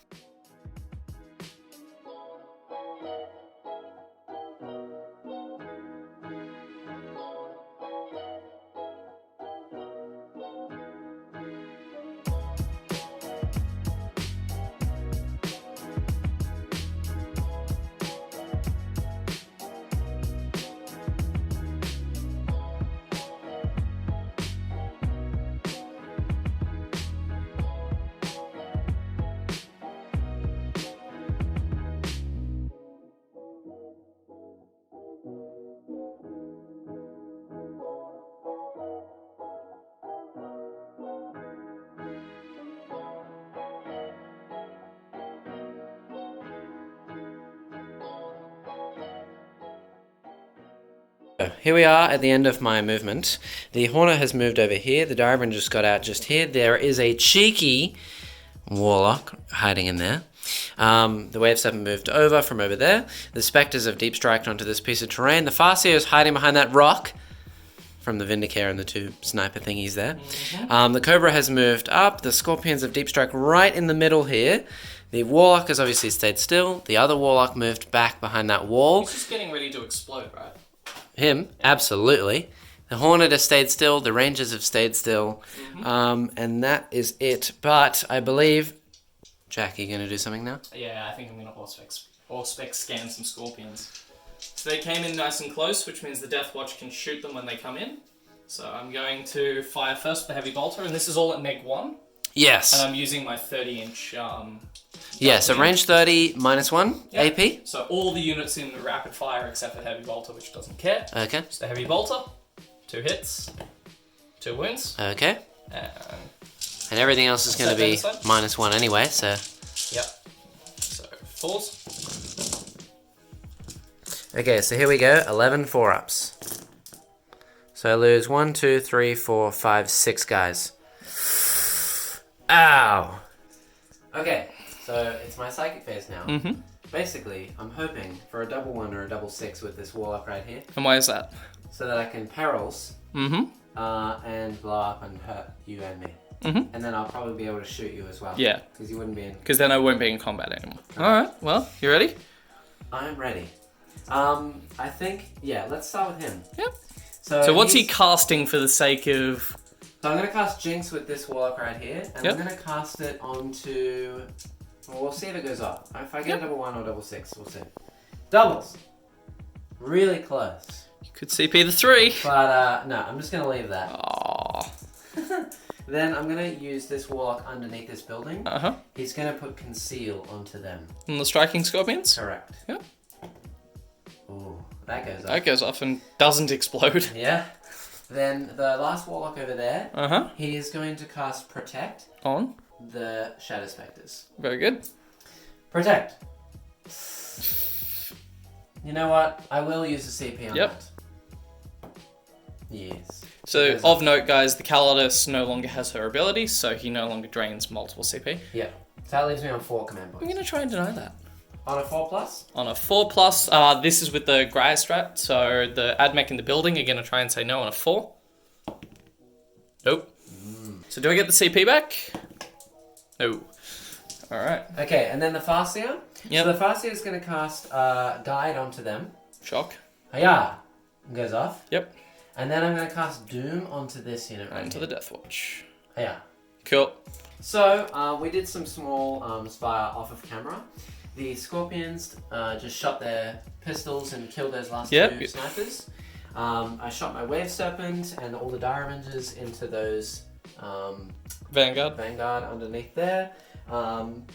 S1: Here we are at the end of my movement. The Hornet has moved over here. The Diamond just got out just here. There is a cheeky Warlock hiding in there. The Wave 7 moved over from over there. The Spectres have deep striked onto this piece of terrain. The Farseer is hiding behind that rock from the Vindicare and the two sniper thingies there. The Cobra has moved up. The Scorpions have deep strike right in the middle here. The Warlock has obviously stayed still. The other Warlock moved back behind that wall.
S2: He's just getting ready to explode, right?
S1: Him, absolutely. The Hornet has stayed still. The Rangers have stayed still. And that is it. But I believe... Jack, are you going to do something now?
S2: Yeah, I think I'm going to Auspex scan some Scorpions. So they came in nice and close, which means the Death Watch can shoot them when they come in. So I'm going to fire first with the Heavy Bolter, and this is all at -1.
S1: Yes.
S2: And I'm using my 30-inch...
S1: yeah, so range 30, -1 AP.
S2: So all the units in rapid fire except for Heavy Bolter, which doesn't care.
S1: Okay.
S2: Just the Heavy Bolter, 2 hits, 2 wounds.
S1: Okay. And everything else is going to be -1 anyway, so...
S2: Yep. So, 4s.
S1: Okay, so here we go, 11 4-ups. So I lose 1, 2, 3, 4, 5, 6 guys. Ow! Okay, so it's my psychic phase now. Basically, I'm hoping for a double 1 or a double 6 with this Warlock right here.
S2: And why is that?
S1: So that I can perils and blow up and hurt you and me. And then I'll probably be able to shoot you as well.
S2: Yeah.
S1: Because you wouldn't be in...
S2: Because then I won't be in combat anymore. Alright, well, you ready?
S1: I'm ready. I think, yeah, let's start with him.
S2: Yep.
S1: So
S2: what's he casting for the sake of...
S1: So I'm going to cast Jinx with this Warlock right here. And I'm going to cast it onto... Well, we'll see if it goes up. If I get a double 1 or double 6, we'll see. Doubles! Really close.
S2: You could CP the 3.
S1: But, no, I'm just going to leave that.
S2: Aww.
S1: Then I'm going to use this Warlock underneath this building. He's going to put Conceal onto them.
S2: And the Striking Scorpions?
S1: Correct.
S2: Yep.
S1: Ooh, that goes up.
S2: That goes off and doesn't explode.
S1: Yeah. Then the last Warlock over there, he is going to cast Protect
S2: on
S1: the Shadow Spectres.
S2: Very good.
S1: Protect. You know what? I will use a CP on that. Yes.
S2: So, of note, guys, the Calidus no longer has her ability, so he no longer drains multiple CP.
S1: Yeah. So that leaves me on 4 command points.
S2: I'm going to try and deny that.
S1: On a 4+?
S2: On a 4+, this is with the Graya strat, so the AdMech in the building are going to try and say no on a 4. Nope. So do I get the CP back? No. Alright.
S1: Okay, and then the Farseer?
S2: Yep.
S1: So the Farseer is going to cast Guide onto them.
S2: Shock.
S1: Hiya! Goes off.
S2: Yep.
S1: And then I'm going to cast Doom onto this unit right
S2: Onto the Death Watch.
S1: Hiya.
S2: Cool.
S1: So, we did some small fire off of camera. The Scorpions just shot their pistols and killed those last 2 snipers. I shot my Wave Serpent and all the Dire Avengers into those
S2: Vanguard
S1: underneath there. And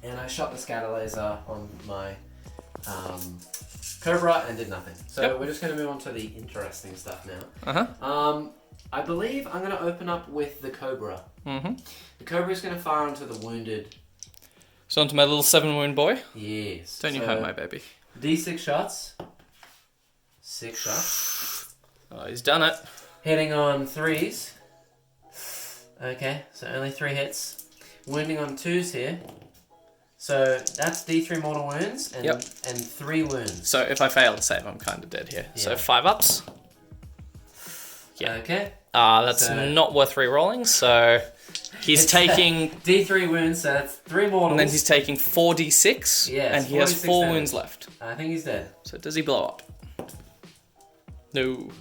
S1: I shot the Scatter Laser on my Cobra and did nothing. So we're just going to move on to the interesting stuff now. I believe I'm going to open up with the Cobra. The Cobra is going to fire onto the wounded.
S2: So onto my little 7 wound boy?
S1: Yes.
S2: Don't you hurt my baby.
S1: D6 shots. 6 shots.
S2: Oh, he's done it.
S1: Hitting on 3s. Okay, so only 3 hits. Wounding on 2s here. So that's D3 mortal wounds and 3 wounds.
S2: So if I fail to save, I'm kind of dead here. Yeah. So 5 ups. Yeah.
S1: Okay.
S2: That's not worth re-rolling, so he's taking...
S1: D3 wounds, so that's 3 mortals.
S2: And then he's taking 4d6, and he has 4 wounds left.
S1: I think he's dead.
S2: So does he blow up? No.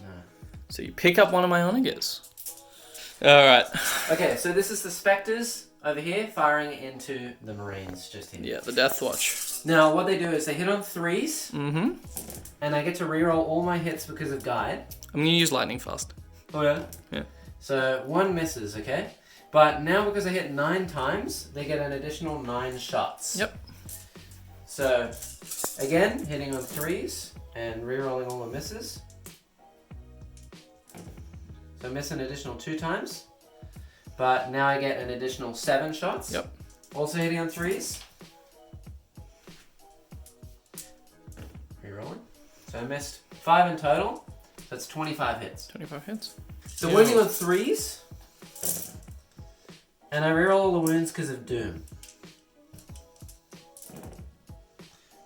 S2: So you pick up one of my onagers. Alright.
S1: Okay, so this is the Spectres over here firing into the Marines just here.
S2: Yeah, the Death Watch.
S1: Now, what they do is they hit on 3s, and I get to reroll all my hits because of Guide.
S2: I'm going to use Lightning Fast.
S1: Oh, yeah?
S2: Yeah.
S1: So 1 misses, okay? But now because I hit 9 times, they get an additional 9 shots.
S2: Yep.
S1: So, again, hitting on 3s and rerolling all the misses. So I miss an additional 2 times. But now I get an additional 7 shots.
S2: Yep.
S1: Also hitting on 3s. Rerolling. So I missed 5 in total. That's 25 hits.
S2: 25 hits.
S1: So wounding on 3s. And I reroll all the wounds because of Doom.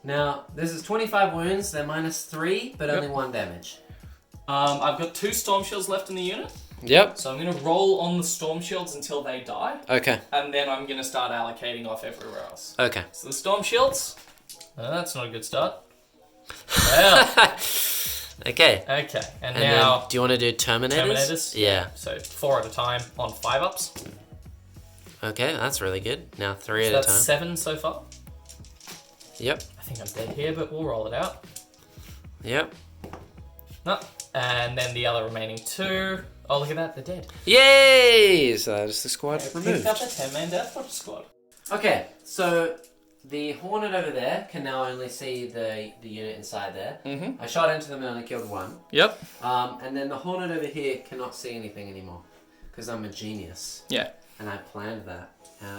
S1: Now, this is 25 wounds, they're -3, but only 1 damage.
S2: I've got 2 storm shields left in the unit.
S1: Yep.
S2: So I'm going to roll on the storm shields until they die.
S1: Okay.
S2: And then I'm going to start allocating off everywhere else.
S1: Okay.
S2: So the storm shields. That's not a good start. Well.
S1: Okay.
S2: Okay. And now...
S1: Then, do you want to do Terminators?
S2: Terminators?
S1: Yeah.
S2: So 4 at a time on 5-ups.
S1: Okay, that's really good. Now 3 at a
S2: That's
S1: time.
S2: 7 so far.
S1: Yep.
S2: I think I'm dead here, but we'll roll it out.
S1: Yep.
S2: No. And then the other remaining 2. Oh, look at that, they're dead.
S1: Yay! So that is the squad removed.
S2: Picked up a 10-man Deathwatch squad.
S1: Okay, so the Hornet over there can now only see the unit inside there.
S2: Mm-hmm.
S1: I shot into them and only killed 1.
S2: Yep.
S1: And then the Hornet over here cannot see anything anymore because I'm a genius.
S2: Yeah.
S1: And I planned that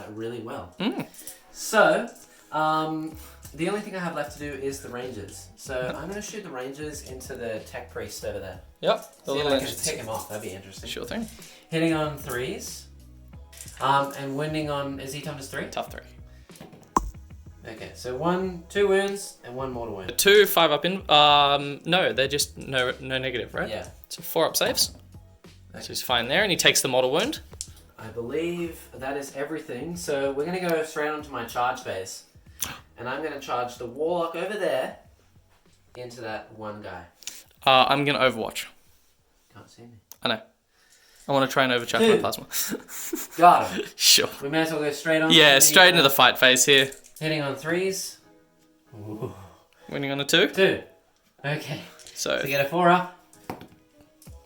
S1: really well.
S2: Mm.
S1: So, the only thing I have left to do is the Rangers. So I'm going to shoot the Rangers into the Tech Priest over there.
S2: Yep.
S1: See if I can pick him off. That'd be interesting.
S2: Sure thing.
S1: Hitting on 3s. And wounding on... Is he toughness 3?
S2: Tough 3.
S1: Okay, so 2 wounds and 1 mortal wound.
S2: 2 5-up in... no, they're just no negative, right?
S1: Yeah.
S2: So 4-up saves.
S1: Okay.
S2: So he's fine there, and he takes the mortal wound.
S1: I believe that is everything. So we're going to go straight onto my charge phase. And I'm going to charge the Warlock over there into that one guy.
S2: I'm going to Overwatch.
S1: Can't see me.
S2: I know. I want to try and overcharge my plasma.
S1: Got him.
S2: Sure.
S1: We may as well go straight on.
S2: Yeah, straight into the fight phase here.
S1: Hitting on 3s. Ooh.
S2: Winning on a 2.
S1: 2. Okay.
S2: So
S1: To get a 4-up.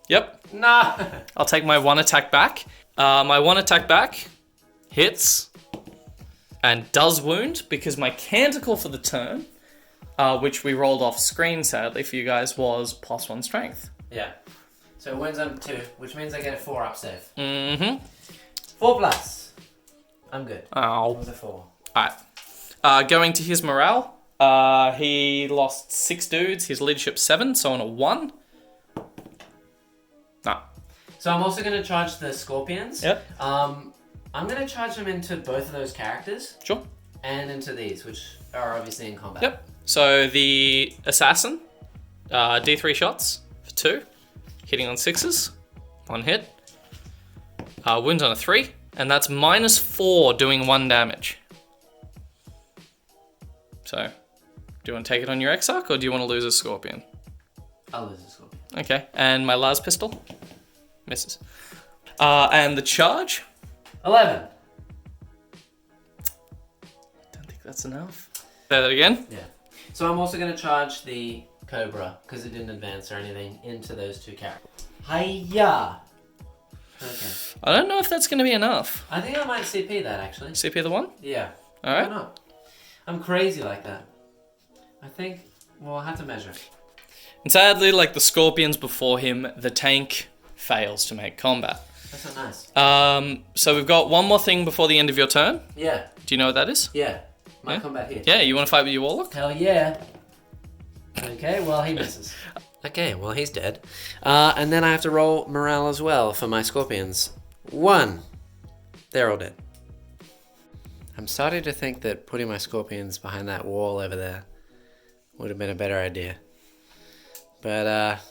S2: Yep.
S1: Nah.
S2: I'll take my 1 attack back. My 1 attack back hits and does wound because my canticle for the turn, which we rolled off screen sadly for you guys, was +1 strength.
S1: Yeah. So it wins on 2, which means I get a 4-up save.
S2: Mm-hmm.
S1: 4+. I'm good.
S2: Oh.
S1: It was a 4.
S2: Alright. Going to his morale, he lost 6 dudes, his leadership 7, so on a 1. Nah.
S1: So I'm also going to charge the Scorpions.
S2: Yep.
S1: I'm going to charge them into both of those characters.
S2: Sure.
S1: And into these, which are obviously in combat.
S2: Yep. So the Assassin, D3 shots for 2, hitting on 6s, 1 hit. Wounds on a 3, and that's -4 doing 1 damage. So, do you want to take it on your Exarch, or do you want to lose a Scorpion?
S1: I'll lose a Scorpion.
S2: Okay, and my Las pistol misses. And the charge?
S1: 11.
S2: Don't think that's enough. Say that again?
S1: Yeah. So I'm also going to charge the Cobra, because it didn't advance or anything, into those 2 characters. Hiya! Okay.
S2: I don't know if that's going to be enough.
S1: I think I might CP that, actually.
S2: CP the 1?
S1: Yeah.
S2: Alright.
S1: Why not? I'm crazy like that. I think... Well, I'll have to measure it.
S2: And sadly, like the Scorpions before him, the tank fails to make combat.
S1: That's not nice.
S2: So we've got one more thing before the end of your turn.
S1: Yeah.
S2: Do you know what that is?
S1: Yeah. My
S2: Yeah?
S1: combat here.
S2: Yeah, you want to fight with your Warlock?
S1: Hell yeah. Okay, well, he misses. Okay, well, he's dead. And then I have to roll morale as well for my Scorpions. 1. They're all dead. I'm starting to think that putting my Scorpions behind that wall over there would have been a better idea. But,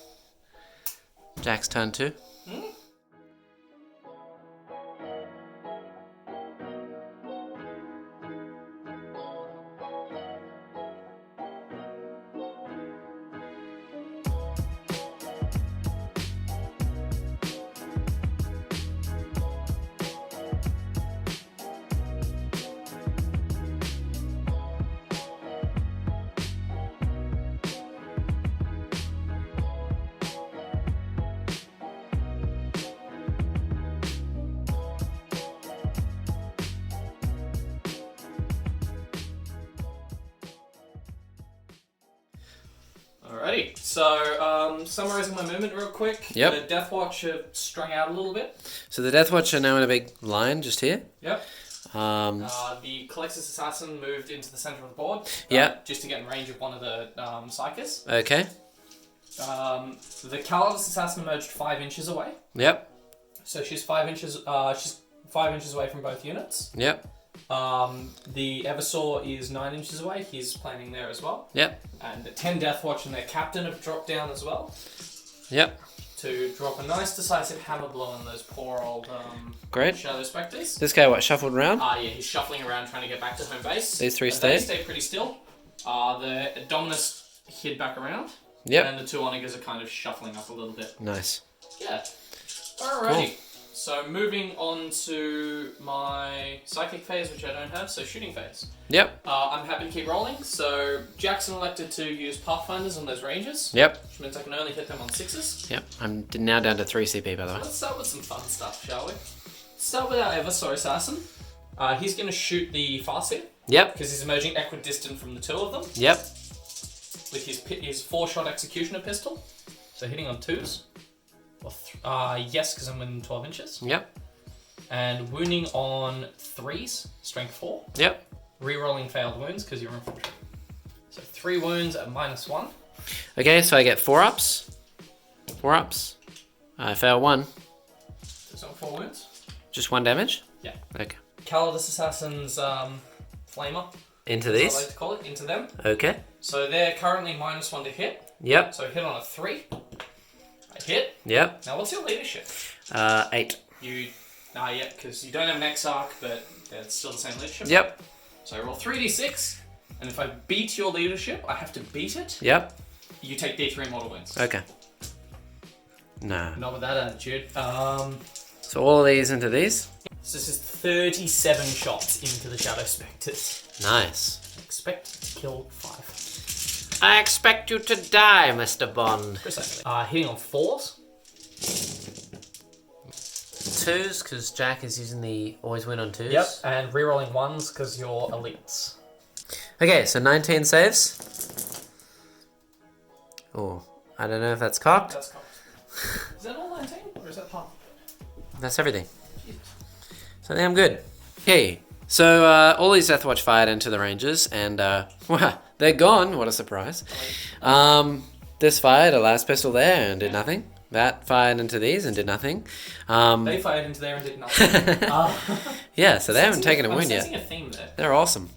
S1: Jack's turn 2.
S2: Alrighty, so summarising my movement real quick.
S1: Yep.
S2: The Deathwatch have strung out a little bit.
S1: So the Deathwatch are now in a big line just here.
S2: Yep.
S1: Um,
S2: The Colexus Assassin moved into the centre of the board.
S1: Yeah.
S2: Just to get in range of one of the Psychers.
S1: Okay.
S2: The Calidus Assassin emerged 5 inches away.
S1: Yep.
S2: So she's 5 inches. She's 5 inches away from both units.
S1: Yep.
S2: The Eversaw is 9 inches away. He's planning there as well.
S1: Yep.
S2: And the 10 Deathwatch and their captain have dropped down as well.
S1: Yep.
S2: To drop a nice decisive hammer blow on those poor old
S1: Great.
S2: Shadow Spectres.
S1: This guy, what, shuffled around?
S2: Yeah, he's shuffling around trying to get back to home base.
S1: These 3
S2: They
S1: stayed?
S2: stay pretty still. The Dominus hid back around.
S1: Yep.
S2: And the 2 Onagers are kind of shuffling up a little bit.
S1: Nice.
S2: Yeah. Alrighty. Cool. So moving on to my psychic phase, which I don't have, so shooting phase.
S1: Yep.
S2: I'm happy to keep rolling. So Jackson elected to use Pathfinders on those ranges.
S1: Yep.
S2: Which means I can only hit them on 6s.
S1: Yep. I'm now down to 3 CP, by the way.
S2: Let's start with some fun stuff, shall we? Start with our Eversaw Assassin. He's going to shoot the Farseer.
S1: Yep.
S2: Because he's emerging equidistant from the 2 of them.
S1: Yep.
S2: With his 4-shot Executioner pistol. So hitting on 2s. Yes, because I'm within 12 inches.
S1: Yep.
S2: And wounding on 3s, strength 4.
S1: Yep.
S2: Rerolling failed wounds because you're infantry. So 3 wounds at -1.
S1: Okay, so I get 4 ups. 4 ups. I fail 1.
S2: So 4 wounds.
S1: Just 1 damage?
S2: Yeah.
S1: Okay.
S2: Calidus Assassin's Flamer.
S1: Into
S2: That's
S1: these?
S2: what I like to call it, into them.
S1: Okay.
S2: So they're currently -1 to hit.
S1: Yep.
S2: So hit on a 3. I hit.
S1: Yep.
S2: Now what's your leadership?
S1: 8.
S2: Yeah, because you don't have an X-Arc, but it's still the same leadership.
S1: Yep.
S2: So I roll 3d6, and if I beat your leadership, I have to beat it.
S1: Yep.
S2: You take D3 mortal wounds.
S1: Okay. No.
S2: Not with that attitude.
S1: So all of these into these?
S2: So this is 37 shots into the Shadow Spectres.
S1: Nice.
S2: Expect to kill 5.
S1: I expect you to die, Mr. Bond.
S2: Precisely. Hitting on 4s.
S1: 2s, because Jack is using the always win on 2s.
S2: Yep. And rerolling 1s because you're elites.
S1: Okay, so 19 saves. Oh, I don't know if that's cocked.
S2: That's cocked. Is that all 19? Or is that half?
S1: That's everything. So I think I'm good. Okay, so all these Deathwatch fired into the Rangers, and wow, they're gone. What a surprise. This fired a last pistol there and did nothing. That fired into these and did nothing.
S2: They fired into there and did nothing.
S1: Yeah, so they haven't taken a wound yet.
S2: I'm sensing a theme there.
S1: They're awesome.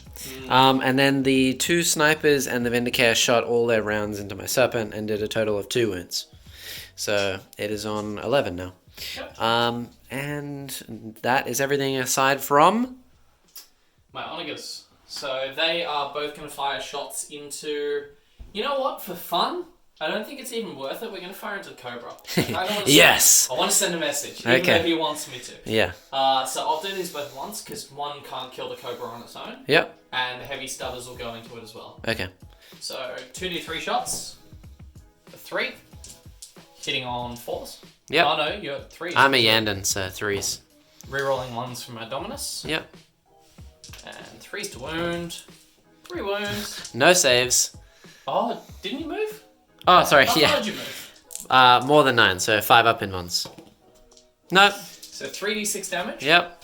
S1: And then the 2 snipers and the Vindicator shot all their rounds into my Serpent and did a total of 2 wounds. So it is on 11 now.
S2: Yep.
S1: And that is everything aside from...
S2: My Onagers. So they are both going to fire shots into... You know what? For fun, I don't think it's even worth it. We're going to fire into the Cobra.
S1: Yes!
S2: I want to send a message, even though he wants me to.
S1: Yeah.
S2: So I'll do these both once, because one can't kill the Cobra on its own.
S1: Yep.
S2: And the heavy stubbers will go into it as well.
S1: Okay.
S2: So 2d3 shots. For 3. Hitting on 4s.
S1: Yep.
S2: Oh no, you're 3s.
S1: I'm a Yandon, so 3s.
S2: Rerolling 1s from my Dominus.
S1: Yep.
S2: And 3s to wound. 3 wounds.
S1: No saves.
S2: Oh, didn't you move?
S1: Oh, sorry,
S2: How
S1: yeah.
S2: far did you move?
S1: More than 9, so 5 up in ones. Nope.
S2: So 3d6 damage?
S1: Yep.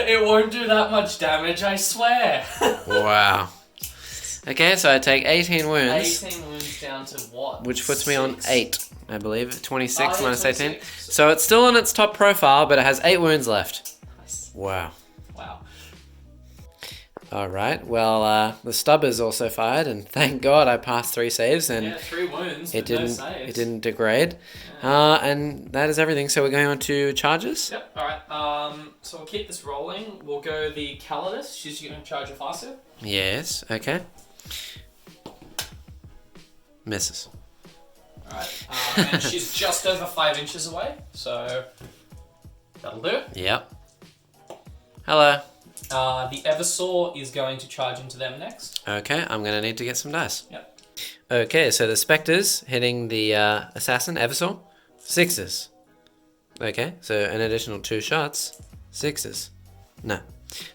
S2: It won't do that much damage, I swear.
S1: Wow. Okay, so I take 18 wounds.
S2: 18 wounds down to what?
S1: Which puts me on 8, I believe. 26
S2: yeah,
S1: minus 18.
S2: 26.
S1: So it's still on its top profile, but it has 8 wounds left.
S2: Nice.
S1: Wow.
S2: Wow.
S1: Alright, well, the Stubbers also fired, and thank God I passed 3 saves, and
S2: Yeah, 3 wounds,
S1: it
S2: but no
S1: didn't
S2: saves.
S1: it didn't degrade. And that is everything. So we're going on to charges?
S2: Yep, alright. So we'll keep this rolling. We'll go the Calidus. She's going to charge a Farseer.
S1: Yes, okay. Misses.
S2: Alright. And she's just over 5 inches away, so that'll do.
S1: Yep. Hello.
S2: The Eversaw is going to charge into them next.
S1: Okay, I'm going to need to get some dice.
S2: Yep.
S1: Okay, so the Spectres hitting the Assassin, Eversaw, 6s. Okay, so an additional 2 shots, 6s. No.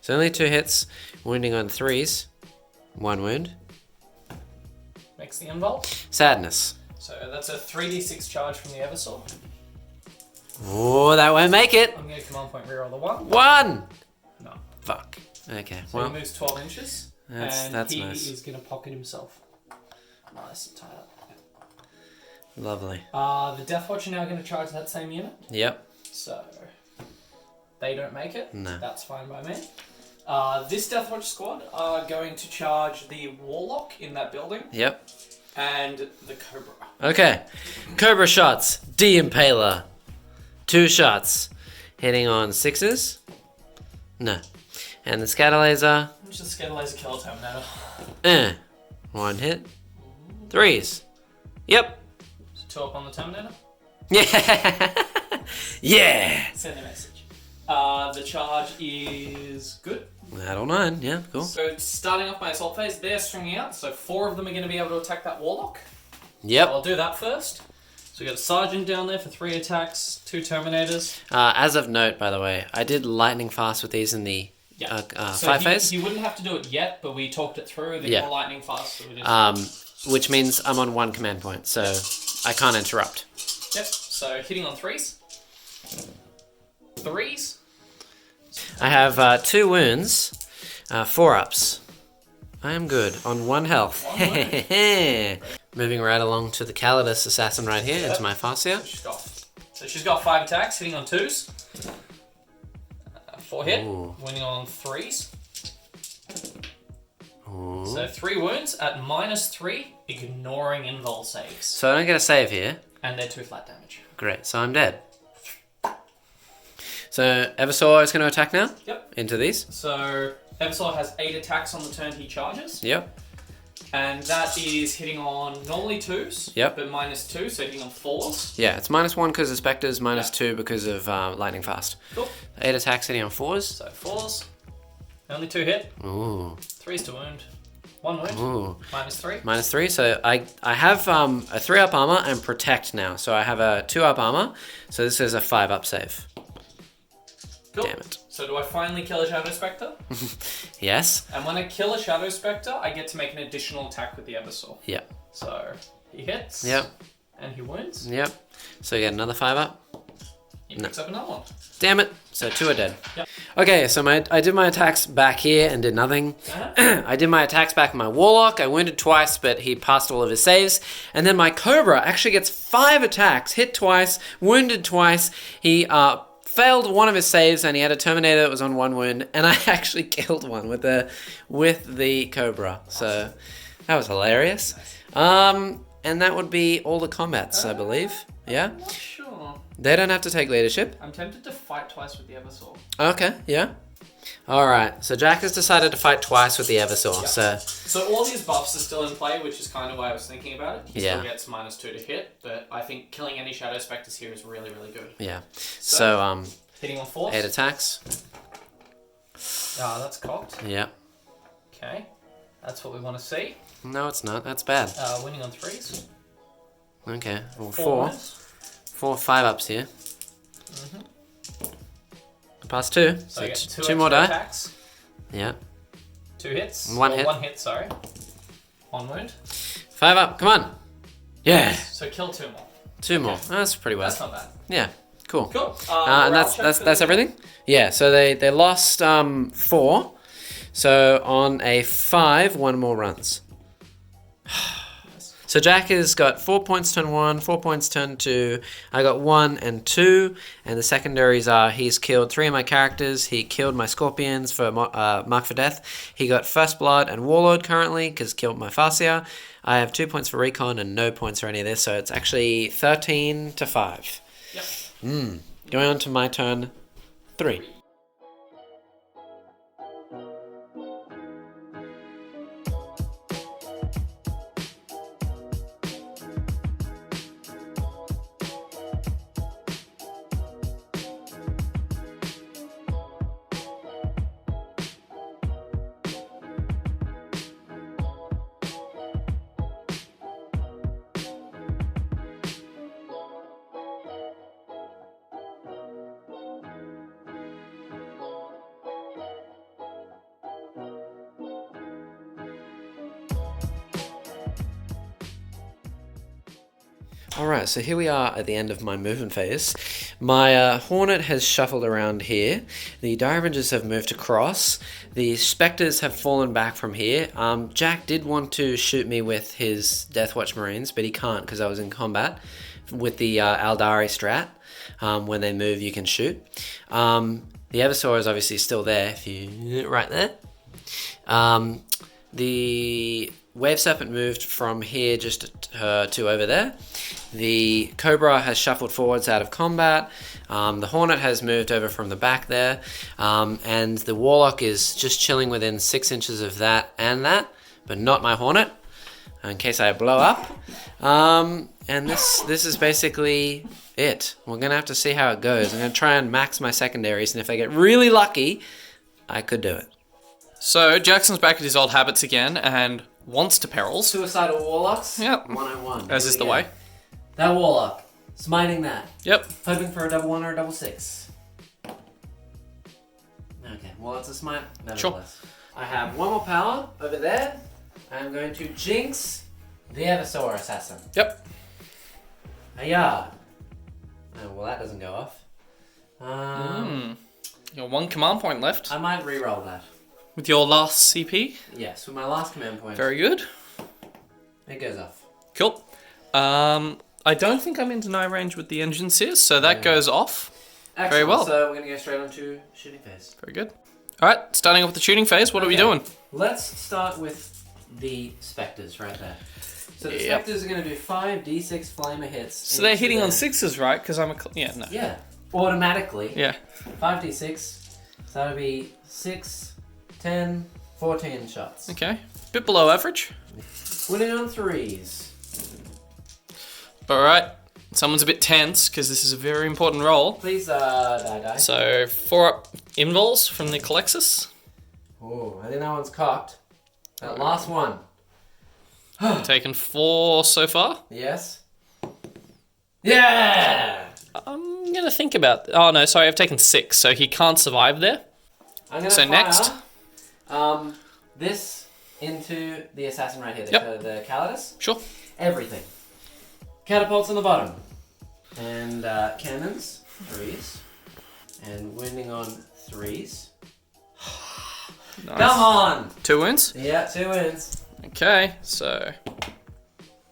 S1: So only 2 hits, wounding on 3s, 1 wound.
S2: Makes the involt.
S1: Sadness.
S2: So that's a 3d6 charge from the Eversaw.
S1: Oh, that won't make it.
S2: I'm going to command point reroll the 1.
S1: 1!
S2: No.
S1: Okay,
S2: So
S1: well,
S2: he moves 12 inches.
S1: that's
S2: he
S1: nice.
S2: is going to pocket himself. Nice and tight up.
S1: Lovely.
S2: The Death Watch are now going to charge that same unit.
S1: Yep.
S2: So they don't make it.
S1: No.
S2: That's fine by me. This Death Watch squad are going to charge the Warlock in that building.
S1: Yep.
S2: And the Cobra.
S1: Okay. Cobra shots. De-impaler. 2 shots. Hitting on 6s. No. And the scatter laser.
S2: Which is the scatter laser killer Terminator.
S1: 1 hit. 3s. Yep.
S2: 2 up on the Terminator.
S1: Yeah. Yeah.
S2: Send a message. The charge is good.
S1: That'll 9. Yeah, cool.
S2: So starting off my assault phase, they're stringing out. So 4 of them are going to be able to attack that Warlock.
S1: Yep.
S2: So I'll do that first. So we got a Sergeant down there for 3 attacks, 2 Terminators.
S1: As of note, by the way, I did lightning fast with these in the 5 phase.
S2: He wouldn't have to do it yet, but we talked it through. They're more lightning fast. So we just...
S1: Which means I'm on 1 command point, so I can't interrupt.
S2: Yep. So hitting on 3s. 3s.
S1: I have 2 wounds, 4 ups. I am good on 1 health.
S2: 1 wound.
S1: Moving right along to the Calidus assassin right here, into my Farseer.
S2: So she's got 5 attacks, hitting on 2s. 4 hit,
S1: Ooh.
S2: winning on 3s.
S1: Ooh.
S2: So 3 wounds at -3, ignoring invul saves.
S1: So I don't get a save here.
S2: And they're 2 flat damage.
S1: Great, so I'm dead. So Eversaw is going to attack now?
S2: Yep.
S1: Into these?
S2: So Eversaw has 8 attacks on the turn he charges.
S1: Yep.
S2: And that is hitting on normally 2s.
S1: Yep.
S2: But -2, so hitting on 4s.
S1: Yeah, it's -1 because of Spectres, -2 because of lightning fast.
S2: Cool.
S1: 8 attacks hitting on 4s.
S2: So 4s. Only 2 hit.
S1: Ooh.
S2: 3s to wound. 1 wound.
S1: Ooh.
S2: -3.
S1: -3, so I have a 3 up armor and protect now. So I have a 2 up armor, so this is a 5 up save.
S2: Cool.
S1: Damn it.
S2: So do I finally kill a Shadow Spectre?
S1: Yes.
S2: And when I kill a Shadow Spectre, I get to make an additional attack with the Eversaw.
S1: Yep.
S2: So he hits.
S1: Yep.
S2: And he wounds.
S1: Yep. So you get another 5 up.
S2: He picks up another one.
S1: Damn it. So 2 are dead.
S2: Yep.
S1: Okay, so I did my attacks back here and did nothing. I did my attacks back in my Warlock. I wounded twice, but he passed all of his saves. And then my Cobra actually gets 5 attacks, hit twice, wounded twice. He failed one of his saves, and he had a Terminator that was on 1 wound, and I actually killed one with the Cobra. So that was hilarious. And that would be all the combats, I believe. Yeah?
S2: I'm not sure.
S1: They don't have to take leadership.
S2: I'm tempted to fight twice with the Eversaw.
S1: Okay, yeah. Alright, so Jack has decided to fight twice with the Eversaw.
S2: Yeah. So all these buffs are still in play, which is kind of why I was thinking about it. He still gets -2 to hit, but I think killing any Shadow Spectres here is really, really good.
S1: Yeah. So
S2: hitting on 4s.
S1: 8 attacks.
S2: That's cocked.
S1: Yeah.
S2: Okay. That's what we want to see.
S1: No, it's not. That's bad.
S2: Winning on 3s.
S1: Okay. Well,
S2: 4
S1: 4.
S2: wounds.
S1: 4 5 ups here. Past 2.
S2: So
S1: So
S2: you get
S1: 2
S2: 2
S1: more die.
S2: attacks.
S1: Yeah.
S2: 2 hits.
S1: 1 hit.
S2: 1 hit, sorry. 1 wound.
S1: 5 up. Come on. Yeah.
S2: So kill 2 more.
S1: 2 more. That's pretty well.
S2: That's not bad.
S1: Yeah. Cool.
S2: Cool.
S1: And that's everything? Yeah, so they lost 4. So on a 5, 1 more runs. So Jack has got 4 points turn 1, 4 points turn 2. I got 1 and 2. And the secondaries are he's killed 3 of my characters. He killed my scorpions for Mark for Death. He got First Blood and Warlord currently because killed my Farseer. I have 2 points for recon and no points for any of this. So it's actually 13 to 5.
S2: Yep.
S1: Going on to my turn 3. Alright, so here we are at the end of my movement phase. My Hornet has shuffled around here. The Dire Avengers have moved across. The Spectres have fallen back from here. Jack did want to shoot me with his Deathwatch Marines, but he can't because I was in combat with the Aldari strat. When they move, you can shoot. The Eversaur is obviously still there, if you right there. The Wave Serpent moved from here just to over there. The Cobra has shuffled forwards out of combat. The Hornet has moved over from the back there. And the Warlock is just chilling within 6 inches of that and that, but not my Hornet, in case I blow up. And this is basically it. We're going to have to see how it goes. I'm going to try and max my secondaries, and if I get really lucky, I could do it.
S2: So, Jackson's back at his old habits again, and wants to perils.
S1: Suicidal Warlocks?
S2: Yep.
S1: 101.
S2: As is the way.
S1: That Warlock. Smiting that.
S2: Yep.
S1: Hoping for a double 1 or a double 6. Okay, well, it's a smite, nevertheless. Sure. I have one more power over there. I'm going to jinx the Eversaur Assassin.
S2: Yep.
S1: Hiya. Oh, well, that doesn't go off.
S2: You got 1 command point left.
S1: I might re-roll that.
S2: With your last CP?
S1: Yes, with my last command point.
S2: Very good.
S1: It goes off.
S2: Cool. I don't think I'm in deny range with the engines here, so that goes off.
S1: Excellent.
S2: Very well.
S1: So we're going to go straight on to shooting phase.
S2: Very good. Alright, starting off with the shooting phase, what are we doing?
S1: Let's start with the Spectres right there. So the Spectres are going to do 5 D6 flamer hits.
S2: So they're hitting on 6s, right? Because I'm a... Yeah, no.
S1: Yeah. Automatically.
S2: Yeah.
S1: 5 D6. So that would be 6, 10, 14 shots.
S2: Okay. Bit below average.
S1: Winning on 3s.
S2: Alright. Someone's a bit tense because this is a very important roll.
S1: Please die.
S2: So 4 up invols from the Colexus.
S1: Oh, I think that one's cocked. That last one.
S2: Taken 4 so far.
S1: Yes. Yeah!
S2: I'm going to think about... Oh, no, sorry, I've taken 6, so he can't survive there.
S1: I'm going to fire
S2: next.
S1: This into the assassin right here, the Calidus.
S2: Sure.
S1: Everything. Catapults on the bottom. And cannons, 3s. And wounding on 3s.
S2: Nice.
S1: Come on!
S2: 2 wounds?
S1: Yeah, 2 wins.
S2: Okay, so...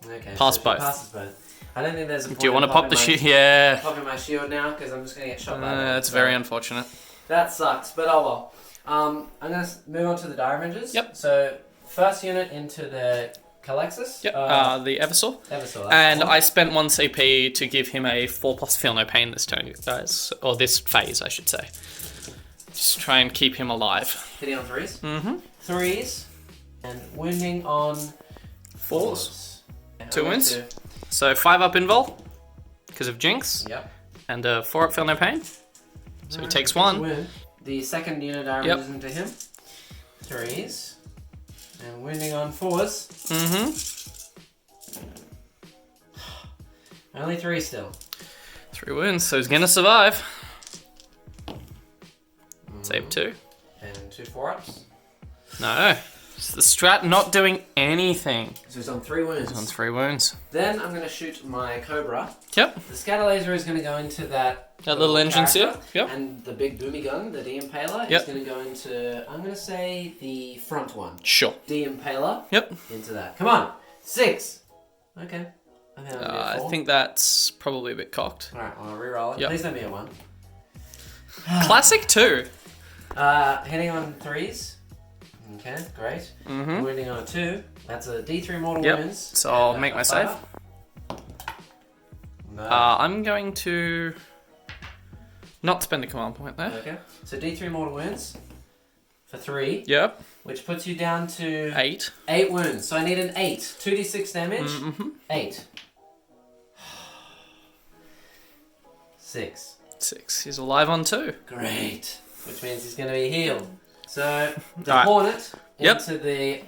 S1: Okay,
S2: Pass
S1: so
S2: both.
S1: Passes both. I don't think there's a point.
S2: Do you want to pop the shield? Yeah.
S1: Popping my shield now because I'm just going to get shot by that.
S2: That's very unfortunate.
S1: That sucks, but oh well. I'm going to move on to the Dire Avengers.
S2: Yep.
S1: So, first unit into the Calexus.
S2: Yep, the Eversaur.
S1: Eversaur.
S2: And I spent 1 CP to give him a 4+ feel no pain this turn, guys. Or this phase, I should say. Just try and keep him alive.
S1: Hitting on 3s?
S2: Mm-hmm.
S1: 3s. And wounding on
S2: 4s. 2 wounds. So 5 up invul because of Jinx.
S1: Yep.
S2: And 4 up feel no pain. So he takes 1.
S1: The second unit Dire Avengers into him. 3s. And wounding on 4s.
S2: Mm-hmm.
S1: Only 3 still.
S2: 3 wounds, so he's gonna survive. Save 2.
S1: And 2 4-ups.
S2: No. It's the strat not doing anything.
S1: So he's on 3 wounds.
S2: He's on 3 wounds.
S1: Then I'm going to shoot my Cobra.
S2: Yep.
S1: The scatter laser is going to go into that
S2: little engine here. Yep.
S1: And the big boomy gun, the D-Impaler, is going to go into, I'm going to say, the front one.
S2: Sure.
S1: D-Impaler.
S2: Yep.
S1: Into that. Come on. 6. Okay.
S2: I think that's probably a bit cocked.
S1: Alright, I'll reroll it.
S2: Yep.
S1: Please don't be a 1.
S2: Classic 2.
S1: Hitting on 3s. Okay, great.
S2: Mm-hmm.
S1: Wounding on a 2. That's a D3 mortal wounds.
S2: So I'll make my save.
S1: No.
S2: I'm going to not spend a command point there.
S1: Okay. So D3 mortal wounds for 3.
S2: Yep.
S1: Which puts you down to
S2: 8.
S1: 8 wounds. So I need an 8. 2d6 damage. 8. 6.
S2: 6. He's alive on 2.
S1: Great. Which means he's going to be healed. So the Hornet into the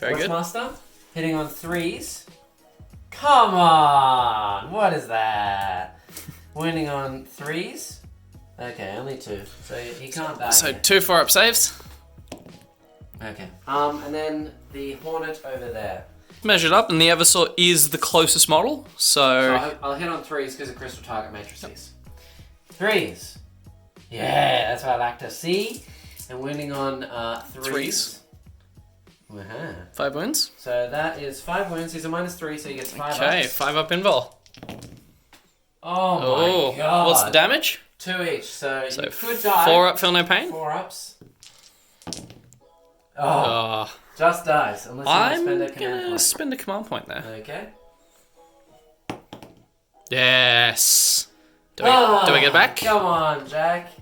S1: Watchmaster, hitting on 3s. Come on! What is that? Wounding on 3s. Okay, only 2. So he can't die.
S2: So 2 4-up saves.
S1: Okay. And then the Hornet over there.
S2: measured up, and the Eversaw is the closest model, so...
S1: I'll hit on 3s because of crystal target matrices. 3s. Yeah, that's what I like to see. And winning on 3s. Uh-huh.
S2: 5 wounds.
S1: So that is 5 wounds. He's a -3, so he gets 5
S2: Okay,
S1: ups.
S2: 5 up invul.
S1: Oh my god.
S2: What's the damage?
S1: 2 each, so you could
S2: 4
S1: die.
S2: up, feel no pain.
S1: 4 ups. Oh, just dies, unless you
S2: I'm
S1: spend a command
S2: gonna
S1: point.
S2: spend a command point there.
S1: Okay.
S2: Yes. Do I get it back?
S1: Come on, Jack.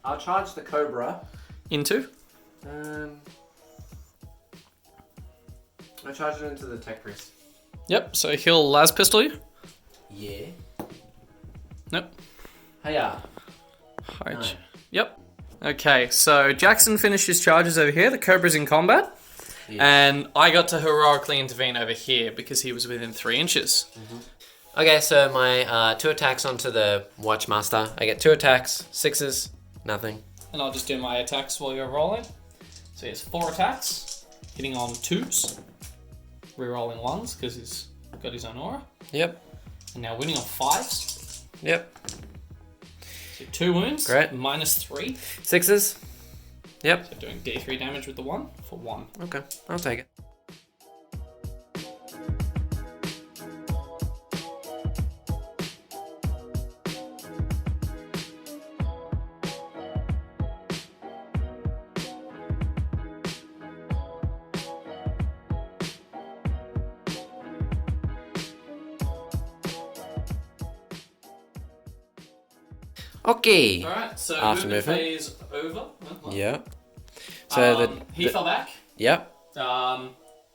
S1: I'll charge the Cobra.
S2: Into?
S1: I charge it into the tech priest.
S2: Yep, so he'll las pistol you?
S1: Yeah.
S2: Nope.
S1: Hiya.
S2: No. Yep. Okay, so Jackson finished his charges over here. The Cobra's in combat. Yeah. And I got to heroically intervene over here because he was within 3 inches.
S1: Mm-hmm. Okay, so my 2 attacks onto the Watchmaster. I get 2 attacks, 6s, nothing.
S2: And I'll just do my attacks while you're rolling. So he has 4 attacks, hitting on 2s, rerolling 1s because he's got his own aura.
S1: Yep.
S2: And now winning on 5s.
S1: Yep.
S2: So 2 wounds.
S1: Great.
S2: -3.
S1: 6s. Yep.
S2: So doing D3 damage with the 1 for 1.
S1: Okay, I'll take it. Okay.
S2: Alright, so
S1: After
S2: movement
S1: movement.
S2: phase over.
S1: Yeah. So
S2: he fell back.
S1: Yep.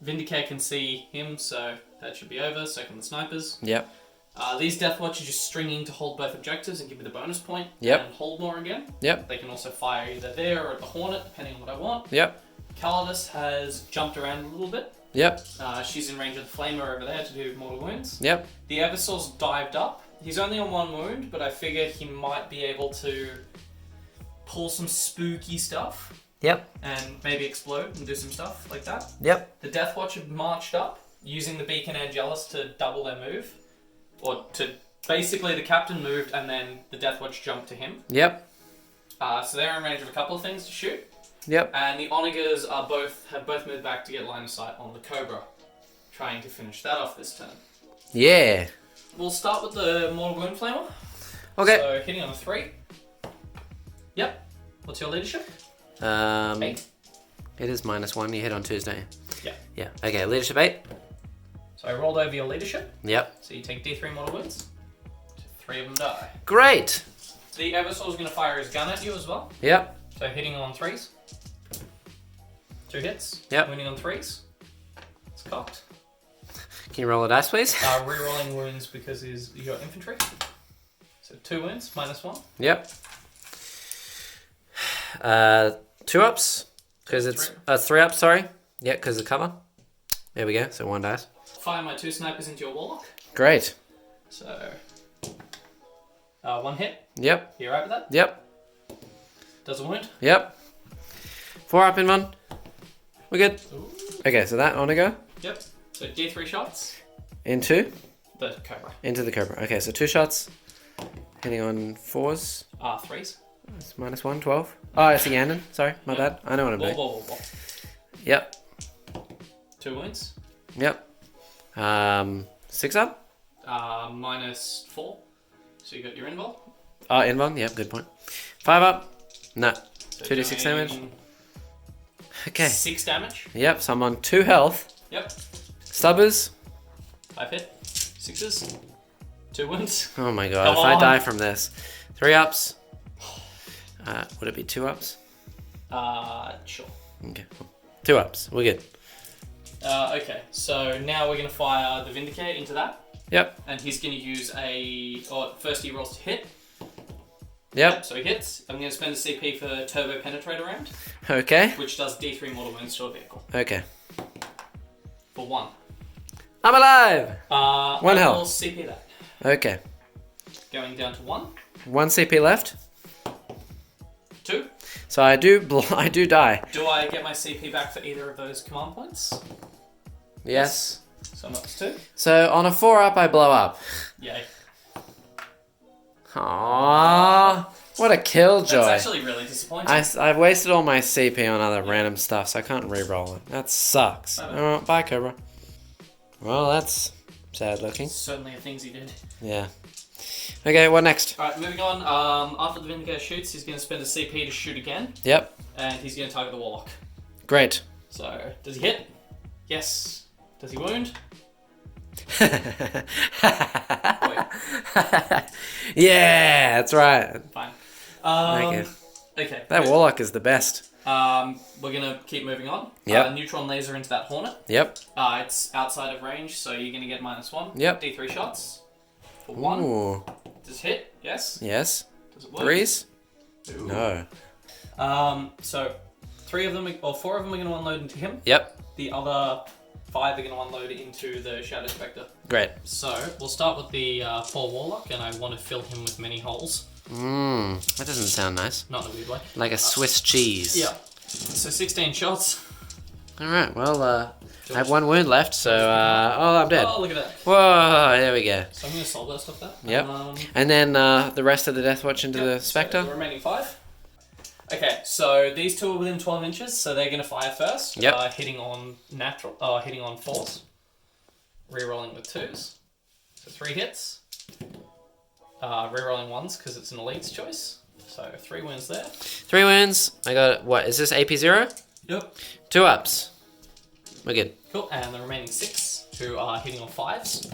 S2: Vindicate can see him, so that should be over. So can the snipers.
S1: Yep.
S2: These Deathwatch are just stringing to hold both objectives and give me the bonus point.
S1: Yep.
S2: And hold more again.
S1: Yep.
S2: They can also fire either there or at the Hornet, depending on what I want.
S1: Yep.
S2: Calidus has jumped around a little bit.
S1: Yep.
S2: She's in range of the Flamer over there to do mortal wounds.
S1: Yep.
S2: The Eversaw's dived up. He's only on 1 wound, but I figure he might be able to pull some spooky stuff.
S1: Yep.
S2: And maybe explode and do some stuff like that.
S1: Yep.
S2: The Deathwatch have marched up, using the Beacon Angelus to double their move. Or to... Basically, the Captain moved and then the Deathwatch jumped to him.
S1: Yep.
S2: So they're in range of a couple of things to shoot.
S1: Yep.
S2: And the Onagers have both moved back to get line of sight on the Cobra. Trying to finish that off this turn.
S1: Yeah.
S2: We'll start with the Mortal Wound Flamer.
S1: Okay.
S2: So hitting on a 3. Yep. What's your leadership? 8.
S1: It is -1. You hit on Tuesday.
S2: Yeah.
S1: Yeah. Okay. Leadership 8.
S2: So I rolled over your leadership.
S1: Yep.
S2: So you take D3 mortal wounds. So 3 of them die.
S1: Great.
S2: The Eversaw's going to fire his gun at you as well.
S1: Yep.
S2: So hitting on 3s. 2 hits.
S1: Yep.
S2: Winning on 3s. It's cocked.
S1: Can you roll a dice, please?
S2: Rerolling wounds because you got infantry. So 2 wounds, -1.
S1: Yep. 2 ups because it's 3 ups. Sorry. Yeah, because of cover. There we go. So 1 dice.
S2: Fire my 2 snipers into your Warlock.
S1: Great.
S2: So 1 hit.
S1: Yep.
S2: You alright with that?
S1: Yep.
S2: Does a wound.
S1: Yep. 4 up in 1. We're good.
S2: Ooh.
S1: Okay, so that on to go.
S2: Yep. So D3 shots.
S1: Into?
S2: The Cobra.
S1: Into the Cobra. Okay, so 2 shots. Hitting on 4s.
S2: 3s.
S1: It's -1, 12. Oh, it's a Ganon. Sorry, my bad. I know what I'm doing.
S2: Whoa.
S1: Yep.
S2: 2 wounds.
S1: Yep. 6 up?
S2: -4. So you got your invul.
S1: Oh, invuln. Yep, good point. 5 up? No.
S2: So
S1: 2d6 damage. Okay.
S2: 6 damage.
S1: Yep, so I'm on 2 health.
S2: Yep.
S1: Stubbers.
S2: 5 hit. 6s. 2 wounds.
S1: Oh my god,
S2: Come
S1: if
S2: on.
S1: I die from this. 3 ups. Would it be 2 ups?
S2: Sure.
S1: Okay. 2 ups. We're good.
S2: Okay, so now we're going to fire the Vindicate into that.
S1: Yep.
S2: And he's going to use first he rolls to hit.
S1: Yep.
S2: So he hits. I'm going to spend a CP for Turbo Penetrator round,
S1: Okay.
S2: which does D3 mortal wounds to a vehicle.
S1: Okay.
S2: For 1.
S1: I'm alive! 1
S2: I
S1: health.
S2: will CP that.
S1: Okay.
S2: Going down to 1.
S1: 1 CP left.
S2: 2.
S1: So I do die.
S2: Do I get my CP back for either of those command points?
S1: Yes.
S2: So that's 2.
S1: So on a 4-up, I blow up.
S2: Yay.
S1: Aww. What a killjoy.
S2: That's actually really disappointing.
S1: I've wasted all my CP on other random stuff, so I can't re-roll it. That sucks. Alright, bye, Cobra. Well, that's sad looking.
S2: Certainly the things he did.
S1: Yeah. Okay, what next?
S2: Alright, moving on. After the Vindicator shoots, he's going to spend a CP to shoot again.
S1: Yep.
S2: And he's going to target the Warlock.
S1: Great.
S2: So, does he hit? Yes. Does he wound?
S1: Yeah, that's right.
S2: Fine.
S1: Okay. That Warlock is the best.
S2: We're gonna keep moving on.
S1: Yep.
S2: Neutron laser into that Hornet.
S1: Yep.
S2: It's outside of range, so you're gonna get -1.
S1: Yep.
S2: D3 shots. For 1.
S1: Ooh.
S2: Does it hit? Yes.
S1: Yes.
S2: Does it work?
S1: 3s?
S2: Ooh.
S1: No.
S2: So 4 of them are gonna unload into him.
S1: Yep.
S2: The other 5 are gonna unload into the Shadow Spectre.
S1: Great.
S2: So we'll start with the poor Warlock, and I want to fill him with many holes.
S1: That doesn't sound nice.
S2: Not in a weird way.
S1: Like a Swiss cheese.
S2: Yeah. So 16 shots.
S1: Alright, well, I have 1 wound left, so, I'm dead.
S2: Oh, look at that.
S1: Whoa, there we go.
S2: So I'm going to soul burst off that.
S1: Yep. And then the rest of the Death Watch into the Spectre.
S2: So the remaining 5. Okay, so these 2 are within 12 inches, so they're going to fire first.
S1: Yep.
S2: Hitting on 4s. Rerolling with 2s. So 3 hits. Rerolling 1s because it's an elite's choice. So 3 wins there.
S1: 3 wounds. I got, what, is this AP 0?
S2: Yep.
S1: 2 ups. We're good.
S2: Cool, and the remaining 6 who are hitting on 5s.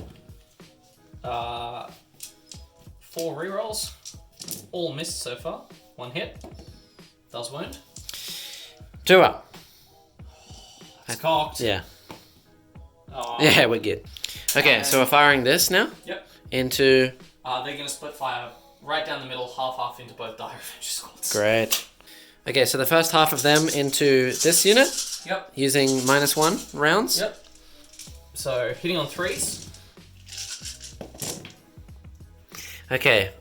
S2: 4 rerolls. All missed so far. 1 hit. Does wound.
S1: 2 up.
S2: It's cocked.
S1: Yeah.
S2: Oh.
S1: Yeah, we're good. Okay, so we're firing this now?
S2: Yep.
S1: Into...
S2: They're going to split fire right down the middle, half into both Dire Avenger squads.
S1: Great. Okay, so the first half of them into this unit?
S2: Yep.
S1: Using -1 rounds?
S2: Yep. So, hitting on 3s.
S1: Okay,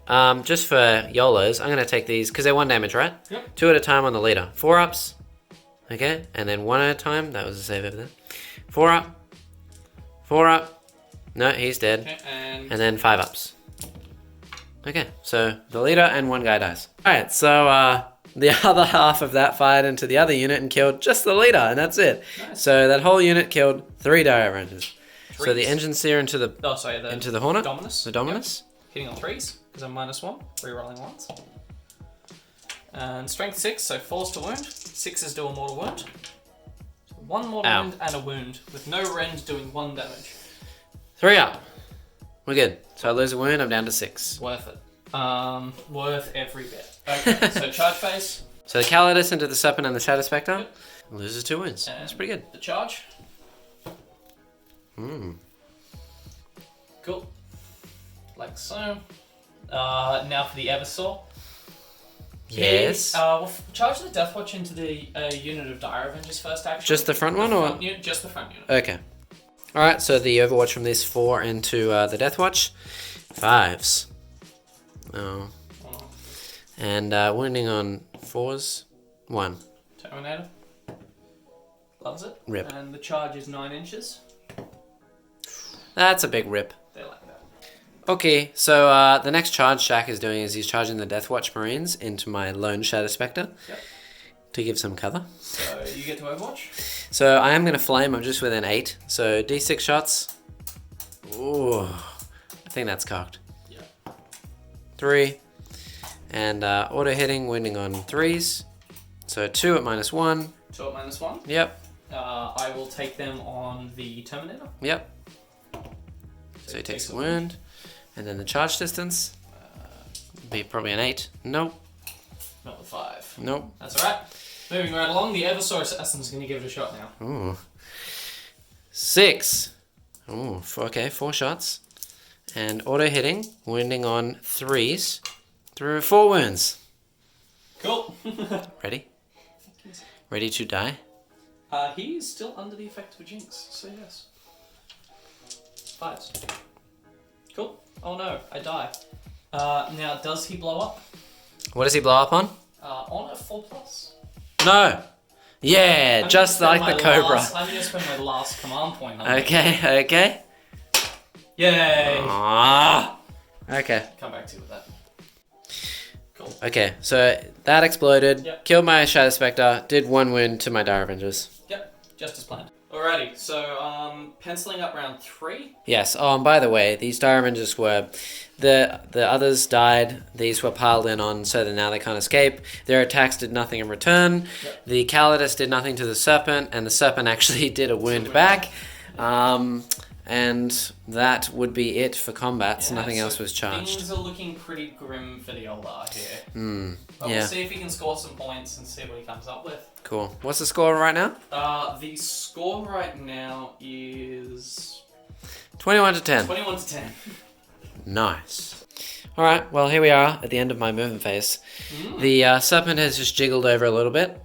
S1: just for YOLOs, I'm going to take these, because they're 1 damage, right?
S2: Yep.
S1: 2 at a time on the leader. 4 ups. Okay, and then 1 at a time. That was a save over there. 4 up. 4 up. No, he's dead.
S2: Okay,
S1: and then 5 ups. Okay, so the leader and 1 guy dies. Alright, so the other half of that fired into the other unit and killed just the leader, and that's it.
S2: Nice.
S1: So that whole unit killed 3 Dire Rangers. So the engine sear into the into the Hornet.
S2: Dominus.
S1: The Dominus.
S2: Yep. Hitting on 3s, because I'm -1. Rerolling 1s. And strength 6, so 4s to wound. 6s do a mortal wound. So 1 mortal wound and a wound, with no rend doing 1 damage.
S1: 3 up. We're good. So I lose a wound, I'm down to 6.
S2: Worth it. Worth every bit. Okay, so charge phase.
S1: So the Calidus into the Serpent and the Shadow Spectre loses 2 wounds.
S2: And
S1: that's pretty good.
S2: The charge. Cool. Like so. Now for the Eversaw.
S1: Yes.
S2: We'll charge the Death Watch into the unit of Dire Avengers first, actually.
S1: Just the front one, or?
S2: Just the front unit.
S1: Okay. Alright, so the Overwatch from this 4 into the Death Watch. 5s. Oh. And wounding on 4s. 1.
S2: Terminator. Loves it.
S1: Rip.
S2: And the charge is 9 inches.
S1: That's a big rip.
S2: They like that.
S1: Okay, so the next charge Shaq is doing is he's charging the Death Watch Marines into my lone Shadow Spectre.
S2: Yep.
S1: To give some cover.
S2: So you get to Overwatch.
S1: So I am going to flame, I'm just within 8. So D6 shots. Ooh, I think that's cocked.
S2: Yeah.
S1: 3. And auto hitting, wounding on 3s. So 2 at -1.
S2: 2 at -1.
S1: Yep.
S2: I will take them on the Terminator.
S1: Yep. So he takes a wound. And then the charge distance. Be probably an 8. Nope.
S2: Not the 5.
S1: Nope.
S2: That's alright. Moving right along, the Eversaw Assassin's going to give it a shot now.
S1: Ooh. 6. Ooh, okay, 4 shots. And auto hitting, wounding on 3s. Through 4 wounds.
S2: Cool.
S1: Ready? Ready to die?
S2: He's still under the effect of a jinx, so yes. 5s. Cool. Oh no, I die. Now, does he blow up?
S1: What does he blow up on?
S2: On a 4+.
S1: No! Yeah, just like the Cobra.
S2: I'm going to spend my last command point on
S1: Okay, okay.
S2: Yay!
S1: Ah. Okay.
S2: Come back to you with that. Cool.
S1: Okay, so that exploded,
S2: Yep.
S1: killed my Shadow Spectre, did 1 wound to my Dire Avengers.
S2: Yep, just as planned. Alrighty, so penciling up round 3.
S1: Yes. Oh, and by the way, these Dire Avengers were the others died. These were piled in on, so that now they can't escape. Their attacks did nothing in return.
S2: Yep.
S1: The Calidus did nothing to the Serpent, and the Serpent actually did a wound back. And that would be it for combats.
S2: Yeah,
S1: Nothing
S2: so
S1: else was charged.
S2: Things are looking pretty grim for the old R here. But
S1: Yeah.
S2: we'll see if he can score some points and see what he comes up with.
S1: Cool. What's the score right now?
S2: The score right now is
S1: 21 to 10.
S2: 21 to 10.
S1: Nice. All right. Well, here we are at the end of my movement phase. The Serpent has just jiggled over a little bit.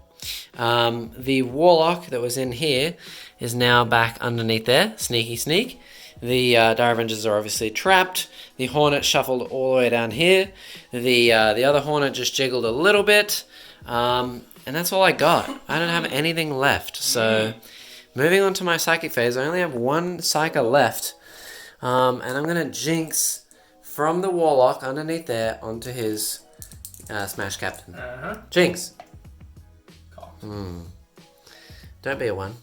S1: The Warlock that was in here is now back underneath there. Sneaky sneak. The Dire Avengers are obviously trapped. The Hornet shuffled all the way down here. The other Hornet just jiggled a little bit. And that's all I got. I don't have anything left. So moving on to my Psychic phase, I only have 1 Psyker left. And I'm going to Jinx from the Warlock underneath there onto his Smash Captain. Jinx. Don't be a 1.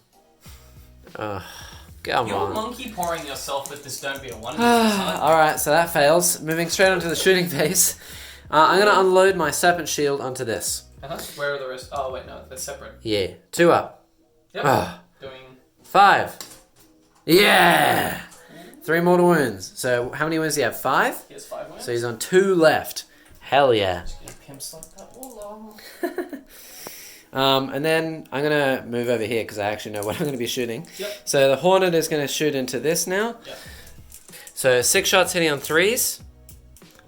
S1: Come
S2: You're
S1: on.
S2: monkey pouring yourself with this don't be a 1.
S1: Alright, so that fails. Moving straight onto the shooting phase. I'm going to unload my Serpent Shield onto this.
S2: Where are the rest? Oh, wait, no, they're separate.
S1: Yeah. 2 up.
S2: Yep. Doing
S1: 5. Yeah! 3 mortal wounds. So how many wounds do you have? 5?
S2: He has 5 wounds.
S1: So he's on 2 left. Hell yeah.
S2: Just gonna pimp slap that wall.
S1: And then I'm going to move over here because I actually know what I'm going to be shooting.
S2: Yep.
S1: So the Hornet is going to shoot into this now.
S2: Yep.
S1: So 6 shots hitting on 3s.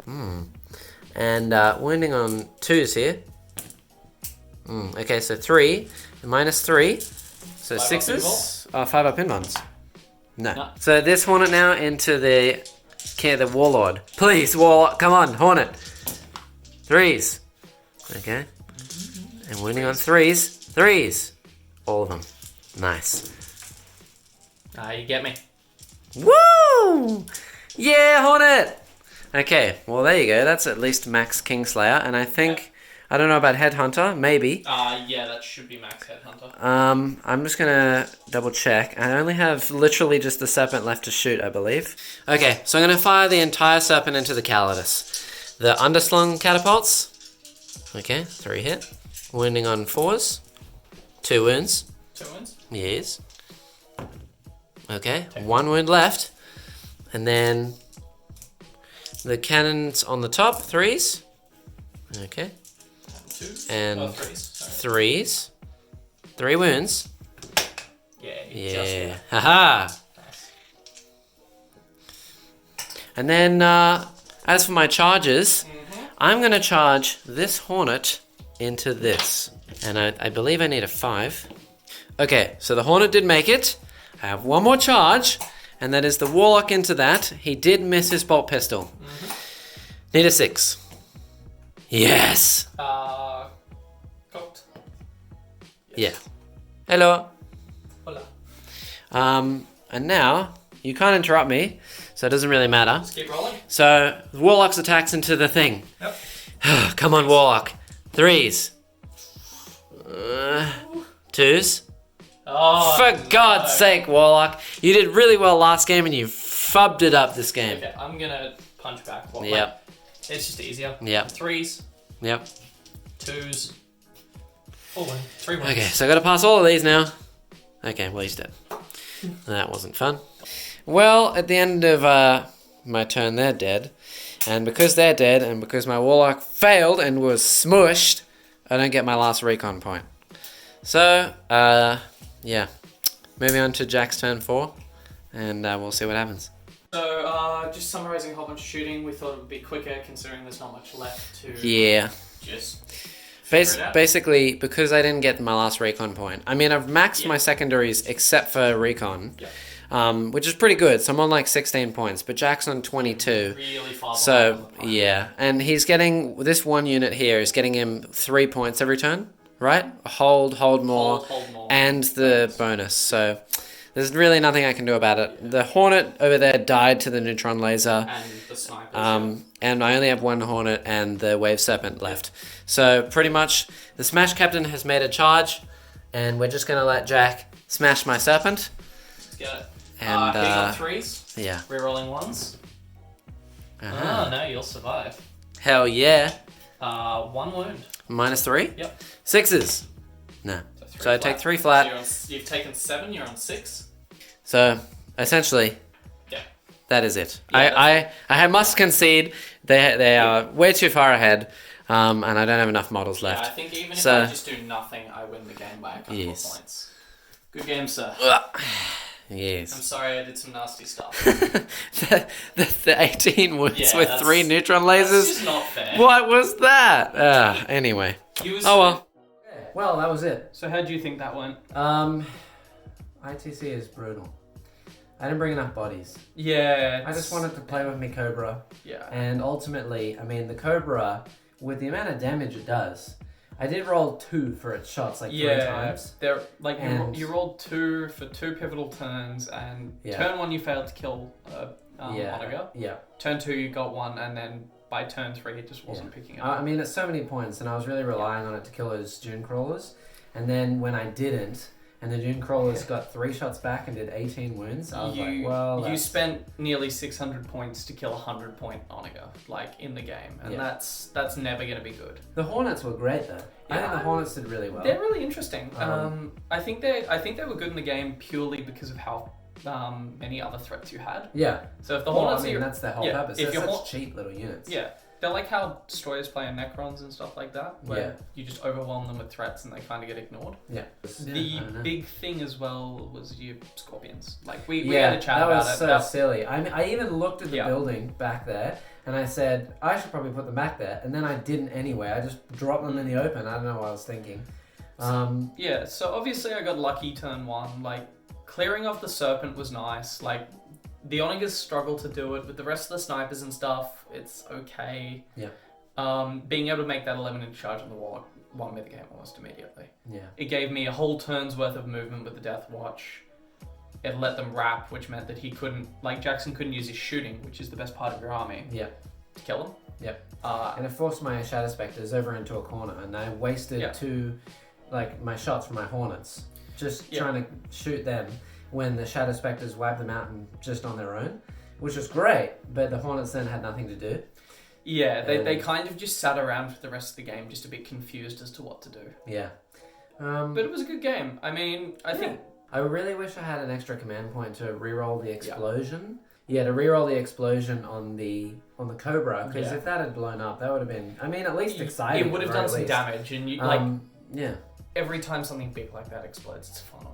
S1: And wounding on 2s here. Okay, so 3. Minus 3. So 6s. 5 up inbounds. No. So this Hornet now into the Warlord. Please, Warlord. Come on, Hornet. 3s. Okay. And winning on 3s. 3s. All of them. Nice.
S2: You get me.
S1: Woo! Yeah, Hornet! Okay, well there you go. That's at least max Kingslayer. And I think... I don't know about Headhunter. Maybe.
S2: Yeah, that should be max Headhunter.
S1: I'm just gonna double check. I only have literally just the Serpent left to shoot, I believe. Okay, so I'm gonna fire the entire Serpent into the Calidus. The underslung catapults. Okay, 3 hit. Wounding on 4s. 2 wounds.
S2: 2 wounds?
S1: Yes. Okay, 1 wound left. And then the cannons on the top, 3s. Okay.
S2: 2s?
S1: And
S2: 3s.
S1: 3s. 3 wounds.
S2: Yeah.
S1: Haha.
S2: Nice.
S1: And then, as for my charges, I'm going to charge this Hornet into this. And I believe I need a 5. Okay, so the Hornet did make it. I have 1 more charge, and that is the Warlock into that. He did miss his bolt pistol. Need a 6. Yes!
S2: Cocked.
S1: Yeah. Hello.
S2: Hola.
S1: And now, you can't interrupt me, so it doesn't really matter.
S2: Let's keep rolling.
S1: So, Warlock's attacks into the thing.
S2: Yep.
S1: Come on, Warlock. 3s. 2s.
S2: Oh,
S1: For God's sake, Warlock. You did really well last game and you fubbed it up this game.
S2: Okay, I'm gonna punch back. Well,
S1: Yep.
S2: It's just easier.
S1: Yep.
S2: 3s.
S1: Yep.
S2: 2s. 3 wounds.
S1: Okay, so I gotta pass all of these now. Okay, well, he's dead. That wasn't fun. Well, at the end of my turn, they're dead. And because they're dead, and because my Warlock failed and was smushed, I don't get my last recon point. So, yeah. Moving on to Jack's turn 4, and we'll see what happens.
S2: So, just summarising a whole bunch of shooting, we thought it would be quicker considering there's not much left to
S1: Yeah.
S2: just figure it out.
S1: Basically, because I didn't get my last recon point. I mean, I've maxed my secondaries except for recon.
S2: Yeah.
S1: Which is pretty good. So I'm on like 16 points, but Jack's on 22.
S2: Really far
S1: So, yeah. And he's getting, this one unit here is getting him 3 points every turn. right? Hold more,
S2: Hold more.
S1: and the bonus. So there's really nothing I can do about it. The Hornet over there died to the neutron laser.
S2: And the snipers.
S1: And I only have one Hornet and the Wave Serpent left. So pretty much the Smash Captain has made a charge, and we're just going to let Jack smash my Serpent.
S2: Let's get it.
S1: And,
S2: hitting on 3s.
S1: Yeah.
S2: Rerolling 1s. Oh, no, you'll survive.
S1: Hell yeah.
S2: 1 wound.
S1: -3?
S2: Yep.
S1: 6s. No. So I take 3
S2: So
S1: flat.
S2: you've taken 7, you're on 6.
S1: So essentially,
S2: Yeah.
S1: that is it.
S2: Yeah,
S1: I must concede they are way too far ahead, and I don't have enough models left.
S2: Yeah, I think even if I just do nothing, I win the game by a couple of points. Good game, sir.
S1: Yes.
S2: I'm sorry I did some nasty stuff.
S1: the 18 wounds with 3 neutron lasers.
S2: That's just not fair.
S1: What was that? Anyway. Oh well. Well, that was it.
S2: So how do you think that went?
S1: ITC is brutal. I didn't bring enough bodies.
S2: Yeah.
S1: I just wanted to play with me Cobra.
S2: Yeah.
S1: And ultimately, I mean, the Cobra, with the amount of damage it does, I did roll 2 for its shots, like 3 times.
S2: They're, like, you rolled 2 for 2 pivotal turns, and turn 1 you failed to kill Onager.
S1: Yeah.
S2: Turn 2 you got 1, and then by turn 3 it just wasn't picking up.
S1: I mean, it's so many points, and I was really relying on it to kill those Dune Crawlers. And then when I didn't, and the Dune Crawlers got 3 shots back and did 18 wounds, I was like, well,
S2: you spent nearly 600 points to kill a 100-point Onager, like, in the game, and that's never going to be good.
S1: The Hornets were great, though. I think the Hornets did really well.
S2: They're really interesting. I think they were good in the game purely because of how many other threats you had.
S1: Yeah.
S2: So if the Hornets,
S1: that's the whole purpose.
S2: If
S1: they're such cheap little units.
S2: Yeah. They're like how destroyers play in Necrons and stuff like that, where you just overwhelm them with threats and they kind of get ignored.
S1: Yeah.
S2: The big thing as well was your Scorpions. Like we had a chat about it.
S1: That was so silly. I mean, I even looked at the building back there and I said, I should probably put them back there. And then I didn't anyway. I just dropped them in the open. I don't know what I was thinking.
S2: So obviously I got lucky turn 1. Like, clearing off the Serpent was nice. Like, the Onagers struggle to do it. With the rest of the snipers and stuff, it's okay.
S1: Yeah.
S2: Being able to make that 11-inch charge on the Warlock won me the game almost immediately.
S1: Yeah.
S2: It gave me a whole turn's worth of movement with the Death Watch. It let them wrap, which meant that he couldn't, like, Jackson couldn't use his shooting, which is the best part of your army.
S1: Yeah.
S2: To kill him.
S1: Yep. And it forced my Shadow Spectres over into a corner, and I wasted 2, like, my shots from my Hornets, just trying to shoot them when the Shadow Spectres wiped them out and just on their own, which was great, but the Hornets then had nothing to do.
S2: Yeah, they kind of just sat around for the rest of the game, just a bit confused as to what to do.
S1: Yeah.
S2: But it was a good game. I mean, I think...
S1: I really wish I had an extra command point to reroll the explosion. Yeah, to reroll the explosion on the Cobra, because if that had blown up, that would have been, I mean, at least exciting.
S2: It would have done some damage, and you every time something big like that explodes, it's fun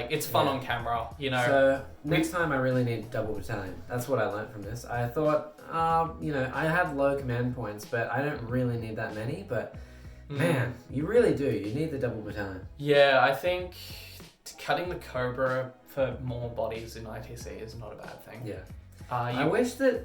S2: it's fun on camera, you know.
S1: So next time I really need double battalion. That's what I learned from this. I thought, I have low command points, but I don't really need that many. But man, you really do. You need the double battalion.
S2: Yeah, I think cutting the Cobra for more bodies in ITC is not a bad thing.
S1: Yeah. I wish that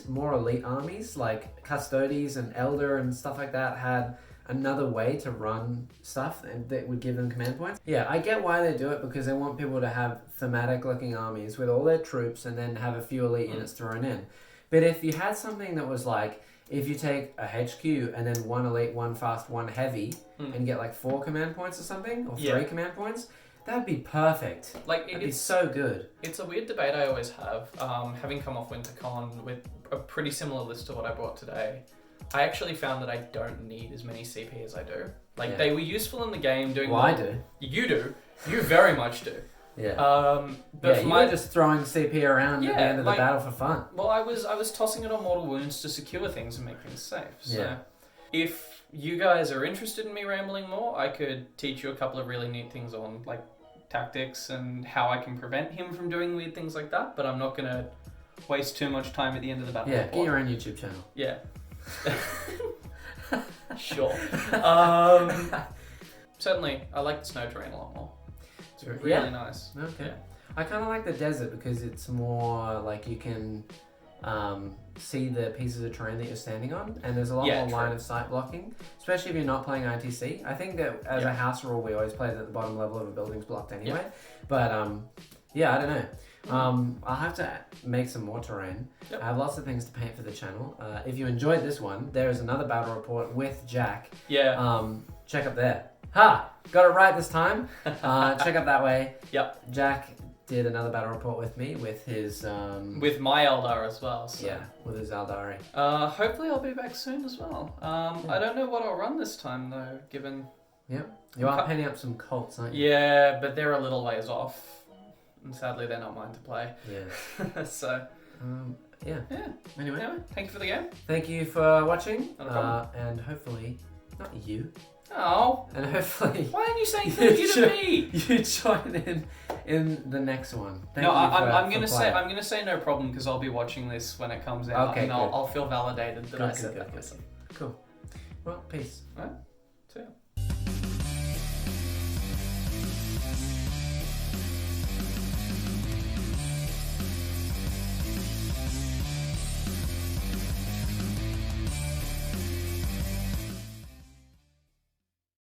S1: more elite armies like Custodes and Elder and stuff like that had another way to run stuff that would give them command points. Yeah, I get why they do it, because they want people to have thematic looking armies with all their troops and then have a few elite units thrown in. But if you had something that was like, if you take a HQ and then 1 elite, 1 fast, 1 heavy and get like 4 command points or something, or 3 command points, that'd be perfect. Like, it'd be so good. It's
S2: a weird debate I always have, having come off WinterCon with a pretty similar list to what I brought today. I actually found that I don't need as many CP as I do. Like, they were useful in the game doing...
S1: Well, I do.
S2: You do. You very much do.
S1: Yeah.
S2: But
S1: you were just throwing CP around at the end of the battle for fun.
S2: Well, I was tossing it on Mortal Wounds to secure things and make things safe. So if you guys are interested in me rambling more, I could teach you a couple of really neat things on, like, tactics and how I can prevent him from doing weird things like that, but I'm not going to waste too much time at the end of the battle.
S1: Yeah, get your own YouTube channel.
S2: Yeah. Sure. Certainly, I like the snow terrain a lot more. It's really nice.
S1: Okay. Yeah. I kind of like the desert because it's more like you can see the pieces of terrain that you're standing on, and there's a lot more line of sight blocking, especially if you're not playing ITC. I think that as a house rule, we always play that the bottom level of a building's blocked anyway. But I don't know. I'll have to make some more terrain. I have lots of things to paint for the channel. If you enjoyed this one, there is another battle report with Jack. Check up there. Ha! Got it right this time. Check up that way. Jack did another battle report with me with his
S2: with my Eldar as well. So.
S1: With his Eldari.
S2: Hopefully I'll be back soon as well. I don't know what I'll run this time though, given.
S1: You are painting up some cults, aren't you?
S2: Yeah, but they're a little ways off. And sadly, they're not mine to play. So. Anyway, thank you for the game.
S1: Thank you for watching.
S2: Not a problem.
S1: And hopefully, not you.
S2: Oh.
S1: And hopefully.
S2: Why aren't you saying thank you to me?
S1: You join in the next one.
S2: I'm gonna say no problem because I'll be watching this when it comes out, and I'll feel validated that I said that.
S1: Cool. Well, peace.
S2: All right.